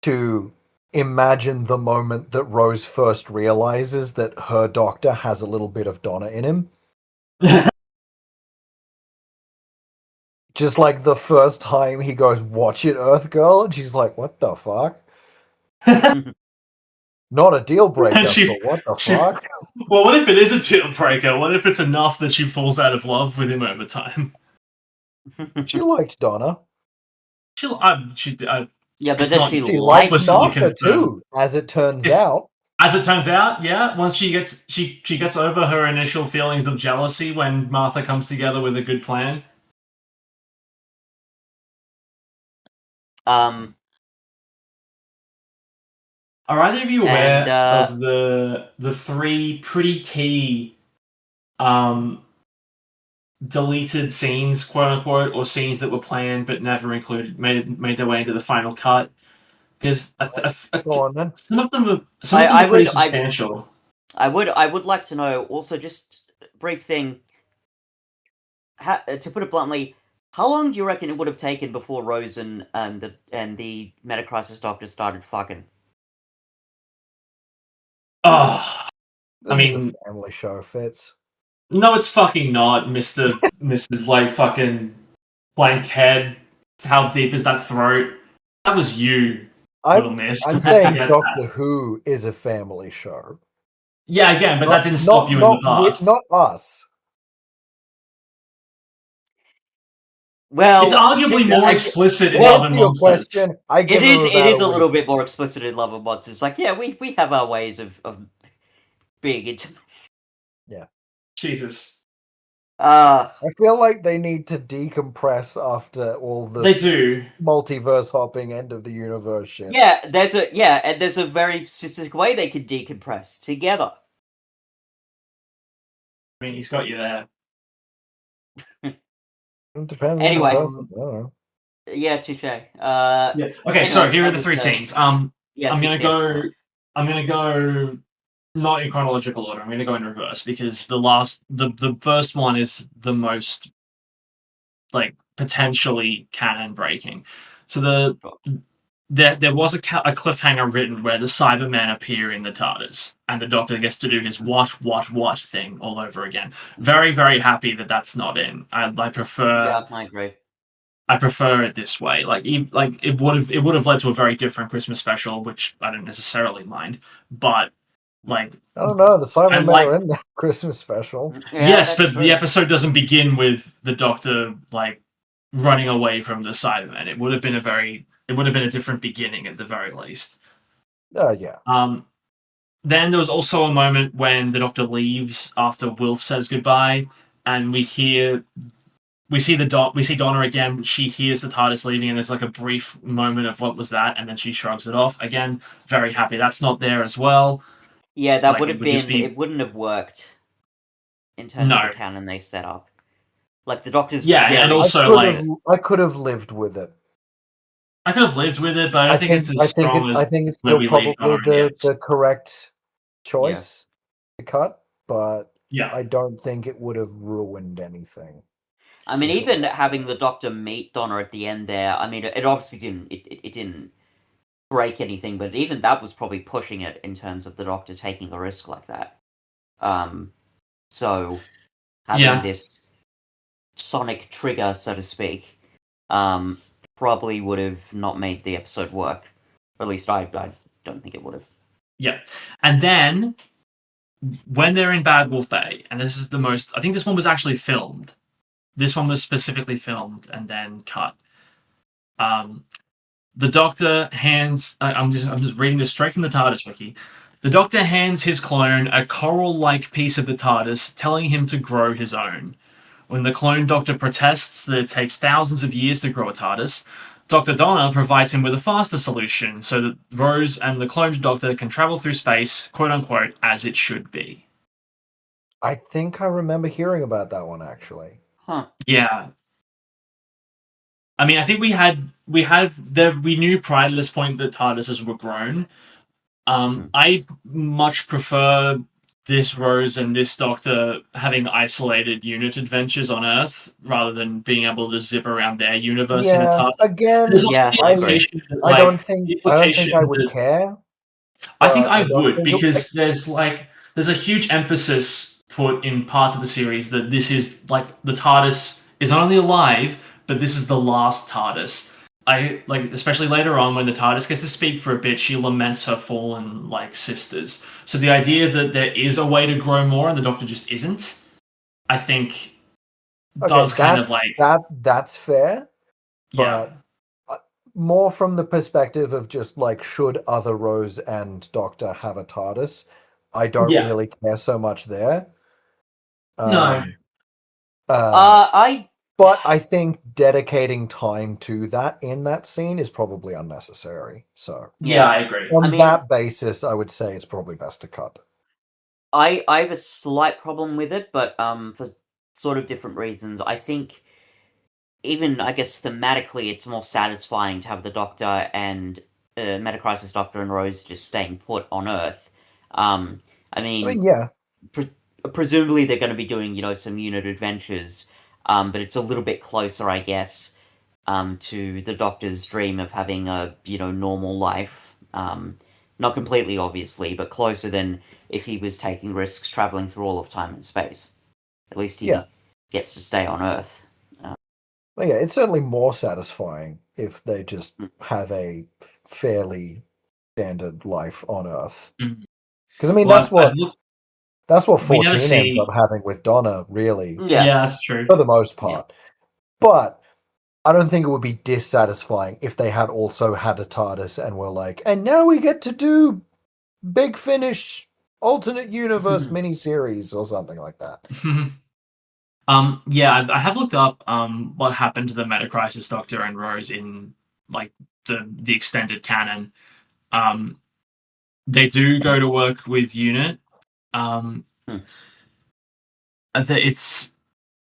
to imagine the moment that Rose first realizes that her doctor has a little bit of Donna in him. Just like the first time he goes, "Watch it, Earth Girl," and she's like, "What the fuck?" Not a deal breaker, She- but what the she- fuck? well, what if it is a deal breaker? What if it's enough that she falls out of love with him over time? She liked Donna. Yeah, but It's then not- she She liked liked explicitly Martha confirmed. too, as it turns It's- out. As it turns out, yeah, once she gets over her initial feelings of jealousy when Martha comes together with a good plan. Um, Are either of you aware And, of the three pretty key deleted scenes, quote unquote, or scenes that were planned but never included, made their way into the final cut? Because Go on then. some of them are I pretty would- substantial. I would like to know also, just a brief thing. To put it bluntly, how long do you reckon it would have taken before Rose and the Metacrisis Doctor started fucking? Oh, This I is a mean, family show, Fitz. no, it's fucking not, Mrs. like fucking blank head. How deep is that throat? That was you, little miss. I'm Don't saying forget Doctor that. Who is a family show. Yeah, again, but that didn't stop you in the past. Not us. Well, It's arguably more explicit in To Love answer and your Monsters. question, I give It is. her It about is a week. little bit more explicit in Love and Monsters. Like, yeah, we have our ways of being intimate. Jesus. Uh I feel like they need to decompress after all the They do. multiverse hopping end of the universe shit. yeah. And there's a very specific way they can decompress together. I mean, he's got you there. It depends Anyway. on the person. I don't know. Yeah, touche. Yeah. Okay, Anyway, so here are that the three was, scenes. yes, I'm gonna yes, go. yes. I'm gonna go not in chronological order. I'm gonna go in reverse because the first one is the most like potentially canon breaking. So there was a cliffhanger written where the Cybermen appear in the TARDIS, and the Doctor gets to do his what thing all over again. Very, very happy that that's not in. I prefer. Yeah, I agree. I prefer it this way. Like it would have led to a very different Christmas special, which I don't necessarily mind. But like I don't know. The Cybermen like- are in the Christmas special. Yeah, yes, that's but true. the episode doesn't begin with the Doctor like running away from the Cybermen. It would have been a different beginning at the very least. Yeah. Then there was also a moment when the Doctor leaves after Wilf says goodbye, and we see Donna again. She hears the TARDIS leaving, and there's like a brief moment of what was that, and then she shrugs it off. Again, very happy that's not there as well. Yeah, that Like, would it have would just been. be- It wouldn't have worked in terms No. of the canon they set up. Like the Doctor's. Yeah, very and I also, could like- have, I could have lived with it. I could have lived with it, but I don't think it's as strong as I think it's when still we leave probably Donna in the correct choice to cut, but Yeah, I don't think it would have ruined anything. I mean, Until even that's having done. the Doctor meet Donna at the end there. I mean, it obviously didn't. It didn't break anything, but even that was probably pushing it in terms of the Doctor taking a risk like that. So having Yeah. this sonic trigger, so to speak, probably would have not made the episode work. Or at least I don't think it would have. yeah. And then when they're in Bad Wolf Bay, and this is the most. I think this one was actually filmed. This one was specifically filmed and then cut. The Doctor hands. I'm just reading this straight from the TARDIS wiki. The Doctor hands his clone a coral-like piece of the TARDIS, telling him to grow his own. When the clone Doctor protests that it takes thousands of years to grow a TARDIS, Dr. Donna provides him with a faster solution so that Rose and the cloned Doctor can travel through space, quote unquote, as it should be. I think I remember hearing about that one actually. Huh. Yeah. I mean, I think we knew prior to this point that TARDISes were grown. I much prefer this Rose and this Doctor having isolated unit adventures on Earth rather than being able to zip around their universe in a Yeah, TARDIS. again, There's also Yeah, the I agree. implication that, I don't think the I implication would that care. I think but I don't would think because there's a huge emphasis put in parts of the series that this is like the TARDIS is not only alive, but this is the last TARDIS. I like especially later on when the TARDIS gets to speak for a bit, she laments her fallen like sisters. So the idea that there is a way to grow more and the Doctor just isn't, I think does kind of like that's fair, yeah. but more from the perspective of just like should other Rose and Doctor have a TARDIS, I don't Yeah. really care so much there. No. I But I think dedicating time to that in that scene is probably unnecessary. So Yeah, I agree. on I mean- that basis, I would say it's probably best to cut. I have a slight problem with it, but for sort of different reasons. I think even I guess thematically, it's more satisfying to have the Doctor and Metacrisis Doctor and Rose just staying put on Earth. I mean, Yeah, presumably they're going to be doing some unit adventures, but it's a little bit closer, I guess, to the Doctor's dream of having a normal life. Not completely, obviously, but closer than if he was taking risks traveling through all of time and space. At least he gets to stay on Earth. well, yeah, it's certainly more satisfying if they just Mm. have a fairly standard life on Earth. Mm. Because I mean, Well, that's what we never 14 ends see- up having with Donna, really, Yeah. that's true. for the most part. But I don't think it would be dissatisfying if they had also had a TARDIS and were like, and now we get to do Big Finish alternate universe miniseries or something like that. Yeah, I have looked up what happened to the Metacrisis Doctor and Rose in like the extended canon. They do go to work with Unit.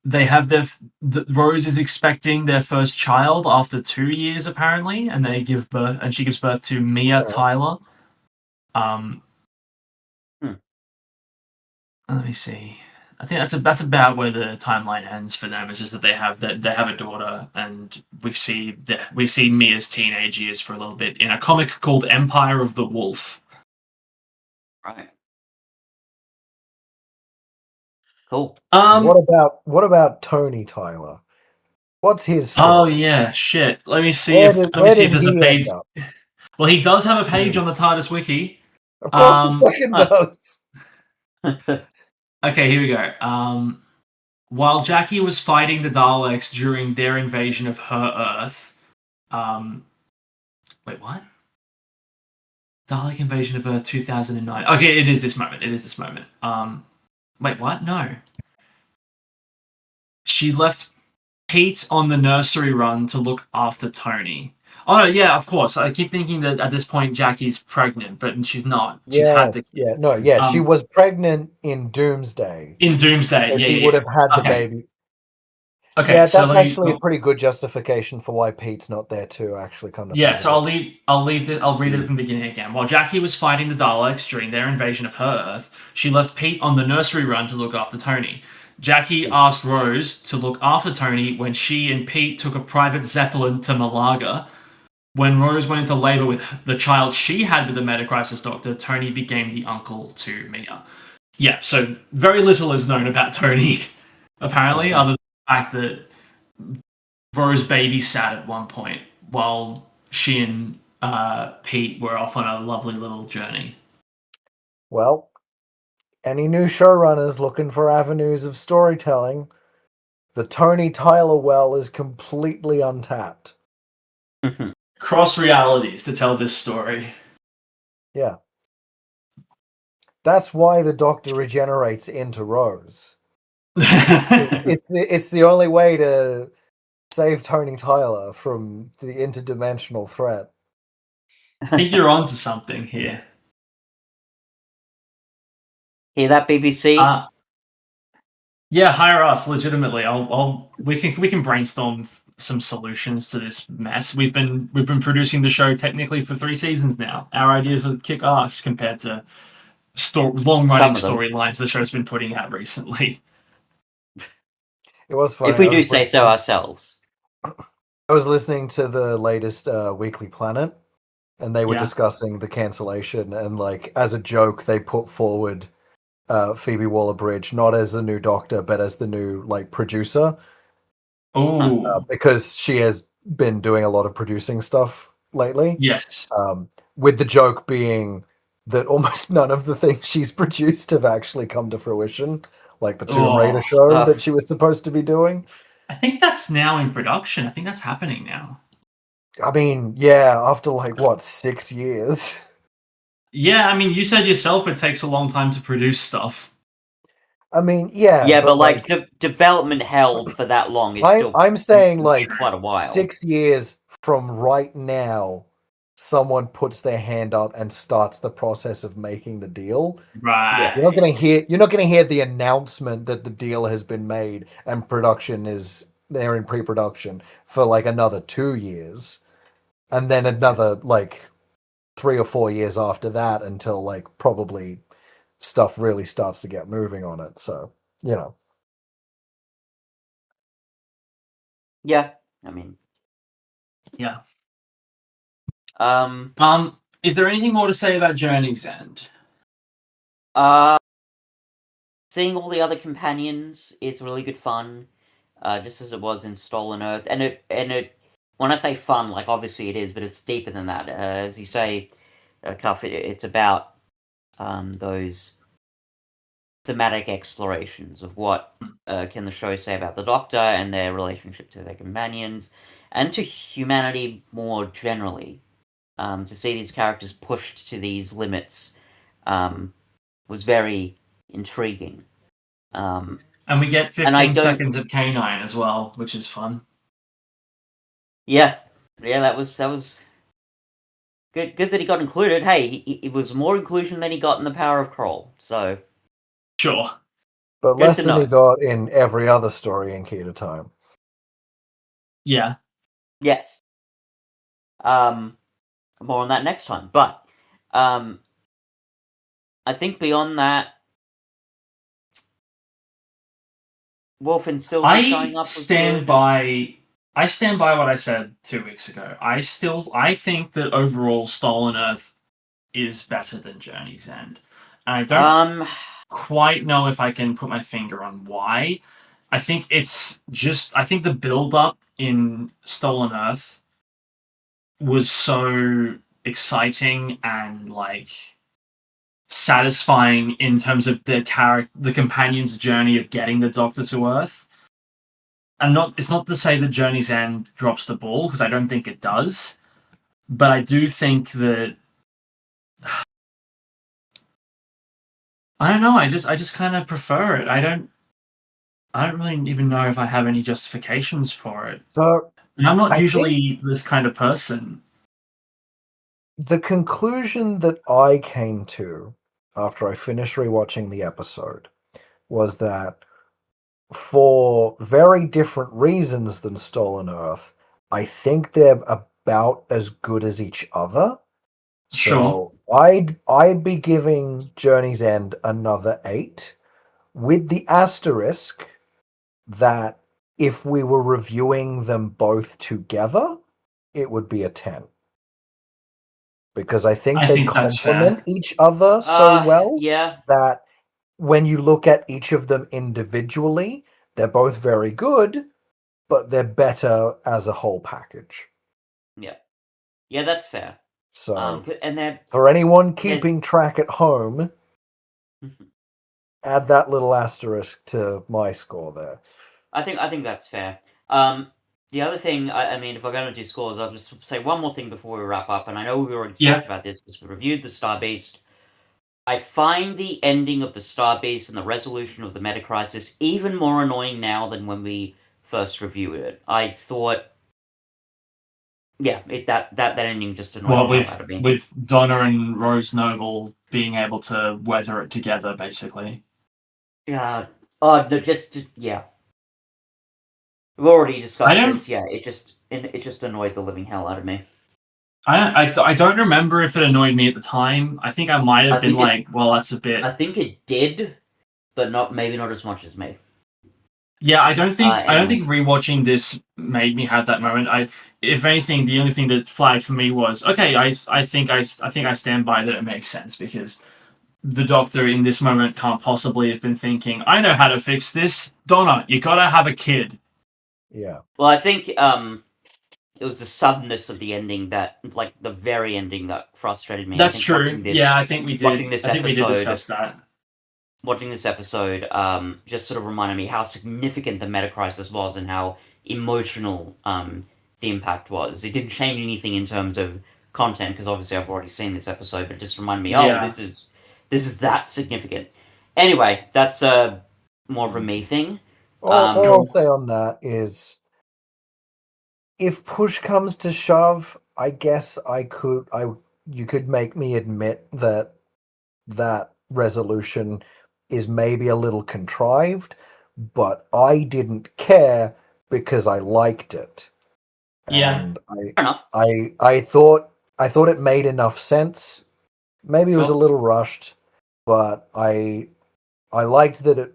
They have Rose is expecting their first child after 2 years apparently, and she gives birth to Mia Tyler. Let me see. I think that's about where the timeline ends for them. It's just that they have a daughter, and we see Mia's teenage years for a little bit in a comic called Empire of the Wolf. Right. Cool. What about Tony Tyler? What's his story? Oh yeah, shit. Let me see Where if does there's a he page. end up? Well, he does have a page on the TARDIS wiki. Of course he fucking does. Okay, here we go. While Jackie was fighting the Daleks during their invasion of her Earth, wait, what? Dalek invasion of Earth 2009. Okay, it is this moment. Wait, what? No. She left Pete on the nursery run to look after Tony. Oh, yeah, of course. I keep thinking that at this point Jackie's pregnant, but she's not. She's had the kid. She was pregnant in Doomsday. In Doomsday, So she would have had the baby. Okay, yeah, so that's actually a pretty good justification for why Pete's not there too. Actually, come to yeah. So I'll read it from the beginning again. While Jackie was fighting the Daleks during their invasion of her Earth, she left Pete on the nursery run to look after Tony. Jackie asked Rose to look after Tony when she and Pete took a private Zeppelin to Malaga. When Rose went into labor with the child she had with the Metacrisis Doctor, Tony became the uncle to Mia. Yeah, so very little is known about Tony, apparently, other than the fact that Rose babysat at one point while she and Pete were off on a lovely little journey. Well, any new showrunners looking for avenues of storytelling, the Tony Tyler well is completely untapped. Cross realities to tell this story. Yeah. That's why the Doctor regenerates into Rose. It's the only way to save Tony Tyler from the interdimensional threat. I think you're onto something here. Hear that, BBC? Yeah, hire us legitimately. We can brainstorm some solutions to this mess. We've been producing the show technically for 3 seasons now. Our ideas are kick ass compared to long running storylines the show's been putting out recently. It was funny. If we do say so ourselves. I was listening to the latest Weekly Planet, and they were Yeah. discussing the cancellation, and like as a joke, they put forward Phoebe Waller-Bridge not as the new Doctor, but as the new like producer, Oh, because she has been doing a lot of producing stuff lately. yes. With the joke being that almost none of the things she's produced have actually come to fruition, like the Tomb Raider show that she was supposed to be doing. I think that's now in production. I think that's happening now. I mean, yeah, after like what, 6 years? Yeah, I mean, you said yourself it takes a long time to produce stuff. I mean, yeah. Yeah, but like development held for that long is still. I'm saying like quite a while. 6 years from right now, someone puts their hand up and starts the process of making the deal. Right. You're not going to hear the announcement that the deal has been made and they're in pre-production for like another 2 years, and then another like 3 or 4 years after that until like probably stuff really starts to get moving on it. So, you know. Yeah, I mean. Yeah. Is there anything more to say about Journey's End? Seeing all the other companions is really good fun, just as it was in Stolen Earth. And it, when I say fun, like obviously it is, but it's deeper than that. As you say, Cuff, it's about those thematic explorations of what can the show say about the Doctor and their relationship to their companions, and to humanity more generally. To see these characters pushed to these limits was very intriguing. And we get 15 seconds of K9 as well, which is fun. Yeah, that was good. Good that he got included. Hey, it was more inclusion than he got in The Power of Kroll. So sure, but less than he got in every other story in Key to Time. Yeah. Yes. More on that next time. But I think beyond that, Wolf and Silver showing up. I stand by what I said 2 weeks ago. I think that overall Stolen Earth is better than Journey's End. And I don't quite know if I can put my finger on why. I think the build up in Stolen Earth was so exciting and like satisfying in terms of the companion's journey of getting the Doctor to Earth. And it's not to say that Journey's End drops the ball, because I don't think it does. But I do think that I don't know, I just kind of prefer it. I don't really even know if I have any justifications for it. And I'm not usually this kind of person. The conclusion that I came to after I finished rewatching the episode was that for very different reasons than Stolen Earth, I think they're about as good as each other. Sure. So I'd be giving Journey's End another 8, with the asterisk that if we were reviewing them both together, it would be a 10. Because I think they complement each other so well that when you look at each of them individually, they're both very good, but they're better as a whole package. Yeah, that's fair. So, and for anyone keeping track at home, add that little asterisk to my score there. I think that's fair. The other thing, I mean, if we're going to do scores, I'll just say one more thing before we wrap up. And I know we already talked about this because we reviewed the Star Beast. I find the ending of the Star Beast and the resolution of the metacrisis even more annoying now than when we first reviewed it. I thought, yeah, that ending just annoyed Well, the hell out of me. with Donna and Rose Noble being able to weather it together, basically. Yeah. Oh, no, yeah. We've already discussed I don't this. Yeah, it just annoyed the living hell out of me. I don't remember if it annoyed me at the time. I think I might have I been think it. like, well, that's a bit. I think it did, but maybe not as much as me. Yeah, I don't Anyway. think rewatching this made me have that moment. If anything, the only thing that flagged for me was okay. I think I stand by that. It makes sense because the Doctor in this moment can't possibly have been thinking, I know how to fix this. Donna, you gotta have a kid. Yeah. Well, I think it was the suddenness of the ending that, like, the very ending that frustrated me. I That's think true. Yeah, I think we did. watching this I think we did episode, discuss that. just sort of reminded me how significant the metacrisis was and how emotional the impact was. It didn't change anything in terms of content because obviously I've already seen this episode, but it just reminded me, oh, Yeah. this is that significant. Anyway, that's more of a me thing. All I'll say on that is, if push comes to shove, I guess you could make me admit that that resolution is maybe a little contrived, but I didn't care because I liked it. Yeah. And Fair enough. I thought it made enough sense. Maybe it was a Sure. little rushed, but I liked that it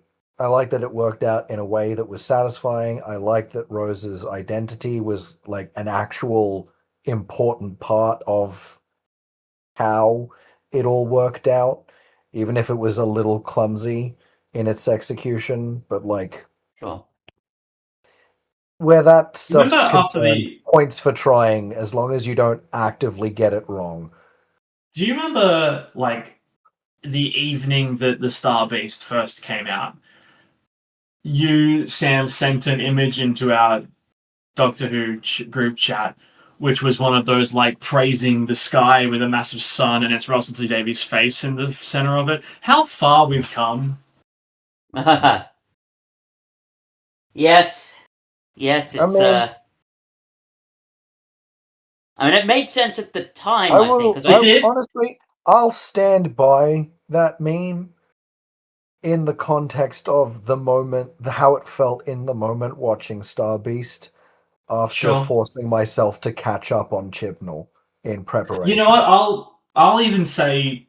worked out in a way that was satisfying. I liked that Rose's identity was like an actual important part of how it all worked out, even if it was a little clumsy in its execution. But like, Sure. where that Remember stuff's after concerned, the points for trying as long as you don't actively get it wrong. Do you remember like the evening that the Star Beast first came out? You, Sam, sent an image into our Doctor Who group chat, which was one of those like praising the sky with a massive sun and it's Russell T Davies' face in the center of it. How far we've come! Yes. Yes, I it's mean, I mean, it made sense at the time, I I think, will. because It I did. honestly, I'll stand by that meme in the context of the moment, how it felt in the moment watching Star Beast after Sure. forcing myself to catch up on Chibnall in You know what? preparation. I'll even say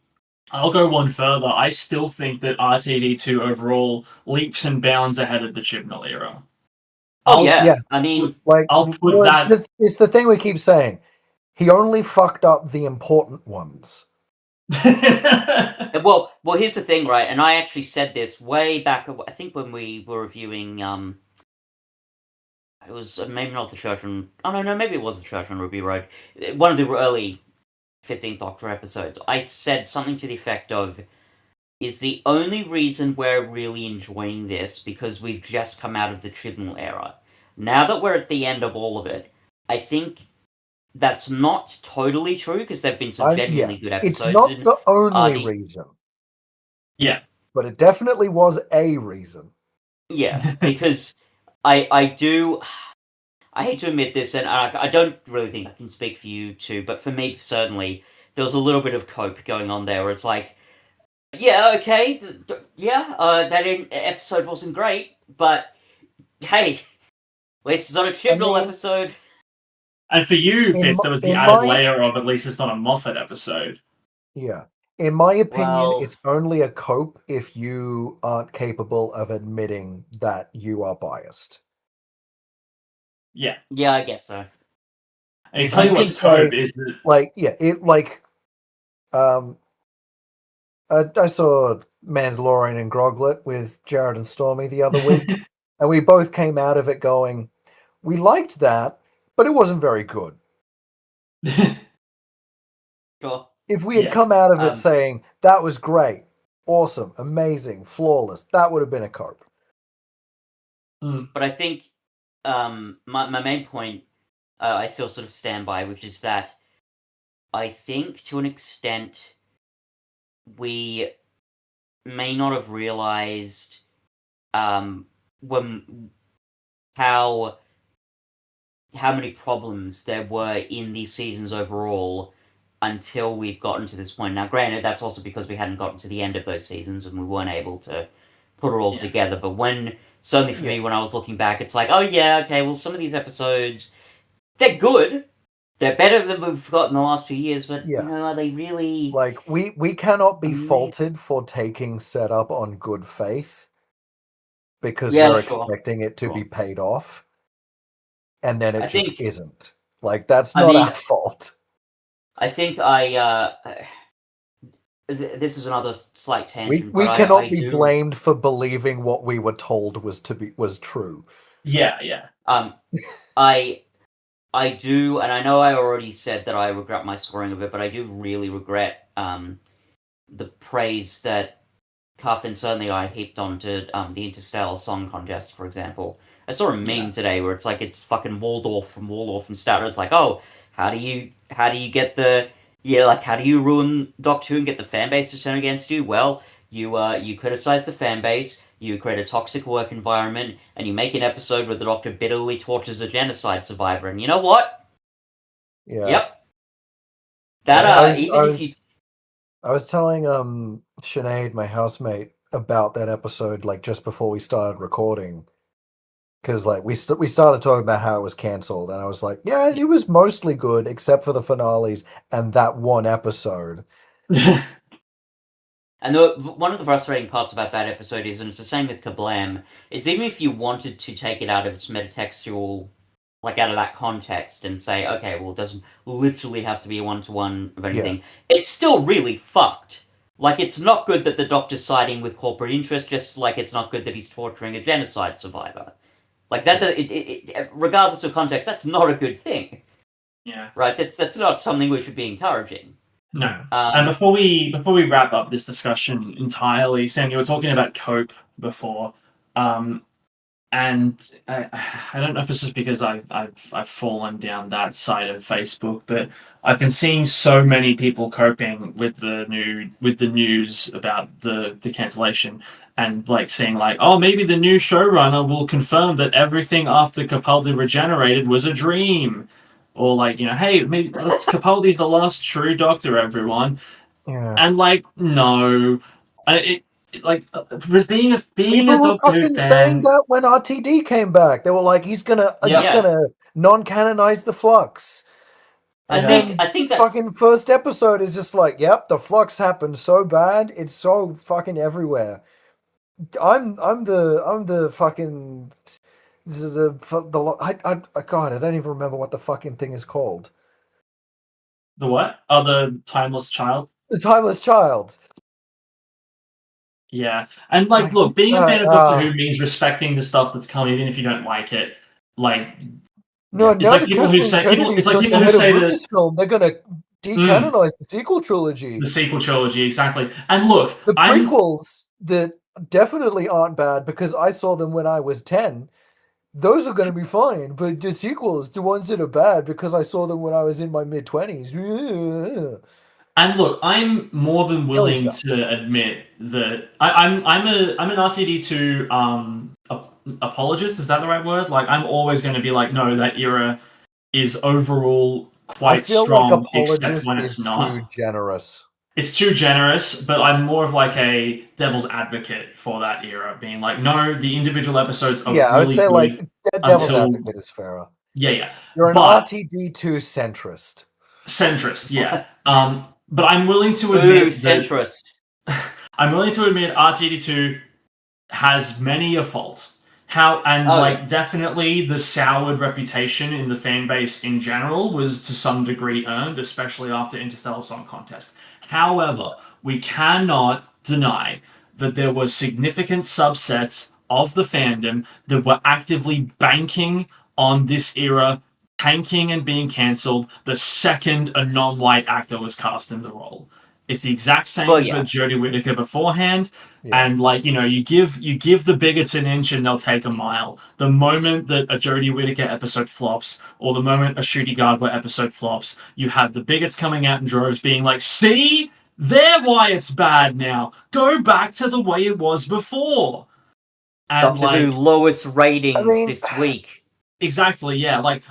I'll go one further. I still think that RTD2 overall leaps and bounds ahead of the Chibnall era. oh I'll yeah, Yeah, I mean, like, I'll put well, that. it's the thing we keep saying. He only fucked up the important ones. well, here's the thing, right? And I actually said this way back, I think when we were reviewing, it was maybe not the Church on, oh no, maybe it was the Church on Ruby Road, one of the early 15th Doctor episodes. I said something to the effect of, is the only reason we're really enjoying this because we've just come out of the Chibnall era. Now that we're at the end of all of it, I think that's not totally true because there've been some Yeah, genuinely good it's episodes. not And the only the reason, Yeah. but it definitely was a reason. yeah, because I do. I hate to admit this, and I don't really think I can speak for you two, but for me certainly, there was a little bit of cope going on there. Where it's like, yeah, okay, yeah, that episode wasn't great, but hey, at least it's not a I Chibnall mean, episode. And for you, in Fitz, there was the in added my layer of at least it's not a Moffat episode. yeah, in my opinion, Well, it's only a cope if you aren't capable of admitting that you are biased. Yeah. yeah, I guess so. I If tell you you can what's cope say, is that. like, yeah, it like um I saw Mandalorian and Groglet with Jared and Stormy the other week, and we both came out of it going, we liked that, but it wasn't very good. Sure. If we had Yeah. come out of it Um, saying that was great, awesome, amazing, flawless, that would have been a cope. Mm. but I think my main point I still sort of stand by, which is that I think to an extent we may not have realized when how many problems there were in these seasons overall until we've gotten to this point. Now, granted, that's also because we hadn't gotten to the end of those seasons and we weren't able to put it all together. But certainly for me, when I was looking back, it's like, oh yeah, okay, well, some of these episodes, they're good. They're better than we've got in the last few years, but are they really... Like, we cannot be faulted for taking setup on good faith because we're expecting it to be paid off, and then it just isn't. Like, that's not our fault. I think this is another slight tangent. We cannot be blamed for believing what we were told was true. Yeah. I do, and I know I already said that I regret my scoring of it, but I do really regret the praise that Cuff and certainly I heaped onto the Interstellar Song Contest, for example. I saw a meme today where it's like it's fucking Waldorf from Waldorf and Statler. It's like, oh, how do you get the how do you ruin Doctor Who and get the fan base to turn against you? Well, you criticize the fan base, you create a toxic work environment, and you make an episode where the Doctor bitterly tortures a genocide survivor. And you know what? Yeah. Yep. I was telling Sinead, my housemate, about that episode like just before we started recording, because like we started talking about how it was cancelled, and I was like, yeah, it was mostly good except for the finales and that one episode. And one of the frustrating parts about that episode is, and it's the same with Kablam, is even if you wanted to take it out of its metatextual, like out of that context, and say, okay, well, it doesn't literally have to be a one-to-one of anything, it's still really fucked. Like, it's not good that the Doctor's siding with corporate interest, just like it's not good that he's torturing a genocide survivor. Like, that, regardless of context, that's not a good thing. Yeah. Right? That's not something we should be encouraging. No. And before we wrap up this discussion entirely, Sam, you were talking about Cope before, and I don't know if it's just because I've fallen down that side of Facebook, but I've been seeing so many people coping with the news about the cancellation, and like saying like, oh, maybe the new showrunner will confirm that everything after Capaldi regenerated was a dream. Or like, hey, maybe Capaldi's the last true Doctor, everyone. Yeah. And like, no, being People a Doctor fucking saying that when RTD came back, they were like, he's gonna non-canonize the Flux. And I think that's... fucking first episode is just like, yep, the Flux happened so bad, it's so fucking everywhere. I'm the fucking. God, I don't even remember what the fucking thing is called. The what? Oh, the Timeless Child? The Timeless Child. Yeah. And like look, being a fan of Doctor Who means respecting the stuff that's coming, even if you don't like it. Like, it's like people who say that they're gonna decanonize the sequel trilogy. The sequel trilogy, exactly. And look, the prequels that definitely aren't bad because I saw them when I was 10. Those are going to be fine, but the sequels, the ones that are bad, because I saw them when I was in my mid-20s. And look, I'm more than willing to admit that I'm an RTD2 apologist. Is that the right word? Like, I'm always going to be like, no, that era is overall quite strong, except when it's not. Too generous. It's too generous, but I'm more of like a devil's advocate for that era, being like, no, the individual episodes are really I would say good like devil's advocate is fairer. Yeah. You're an RTD2 centrist. Centrist, yeah. But I'm willing to admit centrist. I'm willing to admit RTD2 has many a fault. Definitely the soured reputation in the fan base in general was to some degree earned, especially after Interstellar Song Contest. However, we cannot deny that there were significant subsets of the fandom that were actively banking on this era tanking and being cancelled the second a non-white actor was cast in the role. It's the exact same as with Jodie Whittaker beforehand. Yeah. And you give the bigots an inch and they'll take a mile. The moment that a Jodie Whittaker episode flops, or the moment a Ncuti Gatwa episode flops, you have the bigots coming out in droves being like, see? They're why it's bad now. Go back to the way it was before. And Doctor Who like lowest ratings I mean, this week. exactly, yeah. Like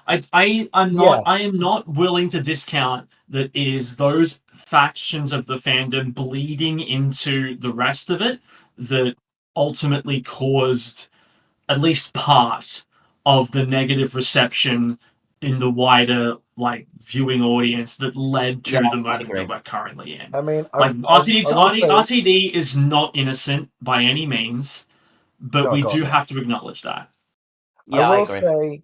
yes. I am not willing to discount that it is those factions of the fandom bleeding into the rest of it that ultimately caused at least part of the negative reception in the wider like viewing audience that led Yeah, to the I moment that agree. we're currently in. I mean, Like I will say, RTD is not innocent by any means, but no, we God, do no. have to acknowledge that. I Yeah, I will agree. say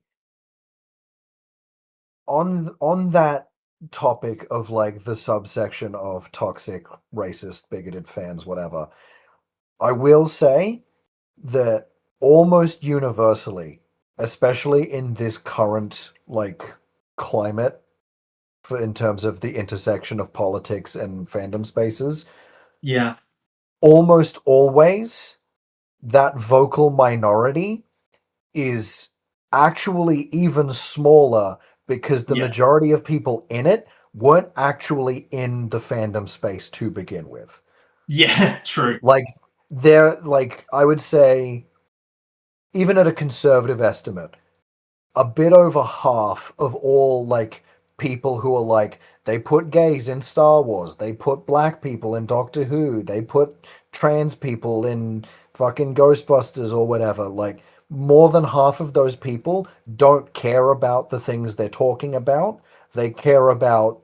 on that topic of like the subsection of toxic, racist, bigoted fans, whatever. I will say that almost universally, especially in this current like climate for in terms of the intersection of politics and fandom spaces, Yeah, almost always that vocal minority is actually even smaller because the yeah, majority of people in it weren't actually in the fandom space to begin with. yeah. True. Like they're like I would say even at a conservative estimate, a bit over half of all like people who are like they put gays in Star Wars, they put black people in Doctor Who, they put trans people in fucking Ghostbusters or whatever. Like more than half of those people don't care about the things they're talking about. They care about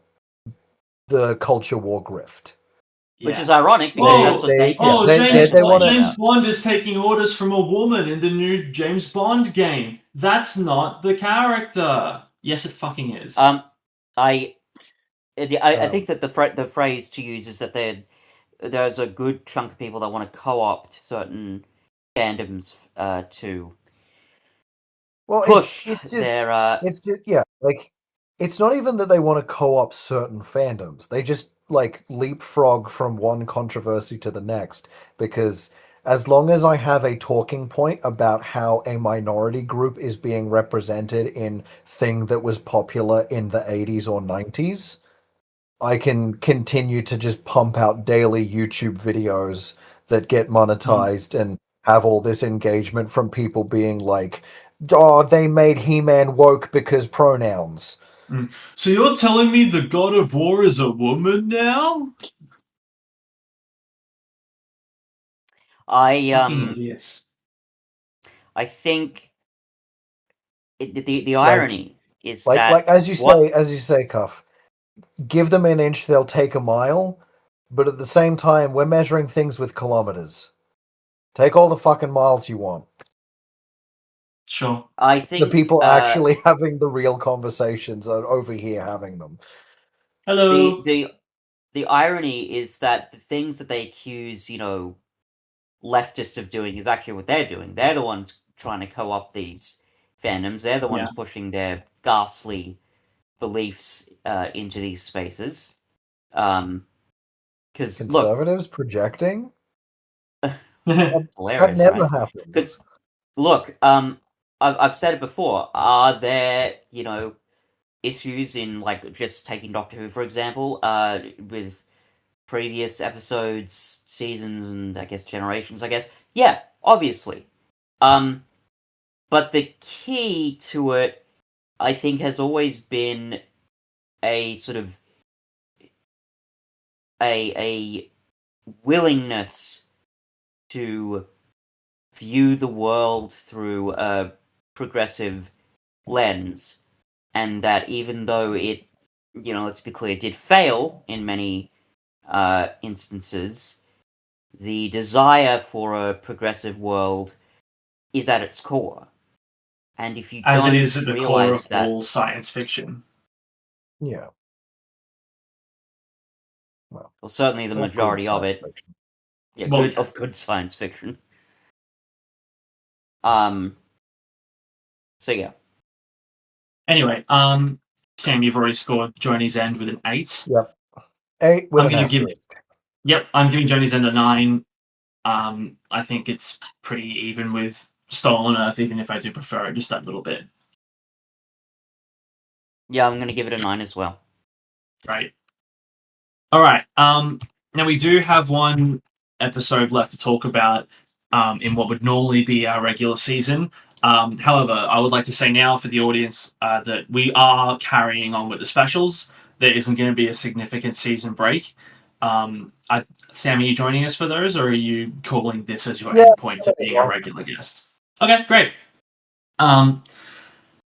the culture war grift. Which is Yeah. ironic because They that's what Oh, they they yeah oh, keep they want to James complaining Bond is taking orders from a woman in the new James Bond game. That's not the character. Yes, it fucking is. about. I um, think that the phrase to use is that there's a good chunk of people that want to co-opt certain fandoms to well, push their it's just yeah, like it's not even that they want to co-opt certain fandoms. They just like leapfrog from one controversy to the next because as long as I have a talking point about how a minority group is being represented in thing that was popular in the 80s or 90s, I can continue to just pump out daily YouTube videos that get Mm. monetized and have all this engagement from people being like, "Oh, they made He-Man woke because pronouns." Mm. So you're telling me the God of War is a woman now? I Fucking idiots. I think the Like, irony is that what as you say, Cuff. Give them an inch, they'll take a mile. But at the same time, we're measuring things with kilometers. Take all the fucking miles you want. Sure. I The think people actually having the real conversations are over here having them. the Hello. the the irony is that the things that they accuse, leftists of doing is actually what they're doing. They're the ones trying to co-opt these fandoms. They're the Yeah. ones pushing their ghastly beliefs into these spaces. Because look, Conservatives projecting? That hilarious, never right? happens. Because look, I've said it before. Are there, issues in like just taking Doctor Who for example, with previous episodes, seasons, and I guess generations? I guess, yeah, obviously. Um, but the key to it, I think, has always been a sort of a willingness to view the world through a progressive lens, and that even though it, let's be clear, did fail in many instances, the desire for a progressive world is at its core. And if you As it don't is at the core realize of that, all science fiction. Yeah. Well, well, certainly the or good majority of science it, fiction. yeah, Well, good yeah. of good science fiction. Um. So yeah, Anyway, Sam, you've already scored Journey's End with an 8. Yep. 8 with I'm an going to give, asterisk. yep, I'm giving Journey's End a 9. I think it's pretty even with Stolen Earth, even if I do prefer it just that little bit. yeah, I'm gonna give it a 9 as well. Right. All right. Now we do have one episode left to talk about. in what would normally be our regular season. However, I would like to say now for the audience that we are carrying on with the specials. There isn't going to be a significant season break. Sam, are you joining us for those, or are you calling this as your endpoint to being a regular guest? Okay, great.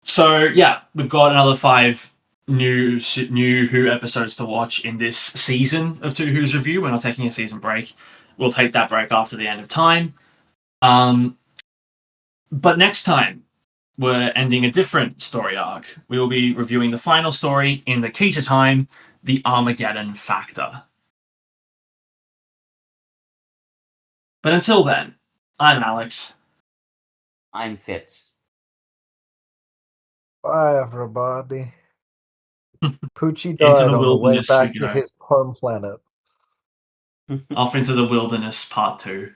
So yeah, we've got another 5 new Who episodes to watch in this season of Two Who's Review. We're not taking a season break. We'll take that break after the end of time. But next time, we're ending a different story arc. We will be reviewing the final story in the key to time, the Armageddon Factor. But until then, I'm Alex. I'm Fitz. Bye, everybody. Poochie Into died the on the way wilderness we back to go. his home planet. Off into the wilderness, part 2.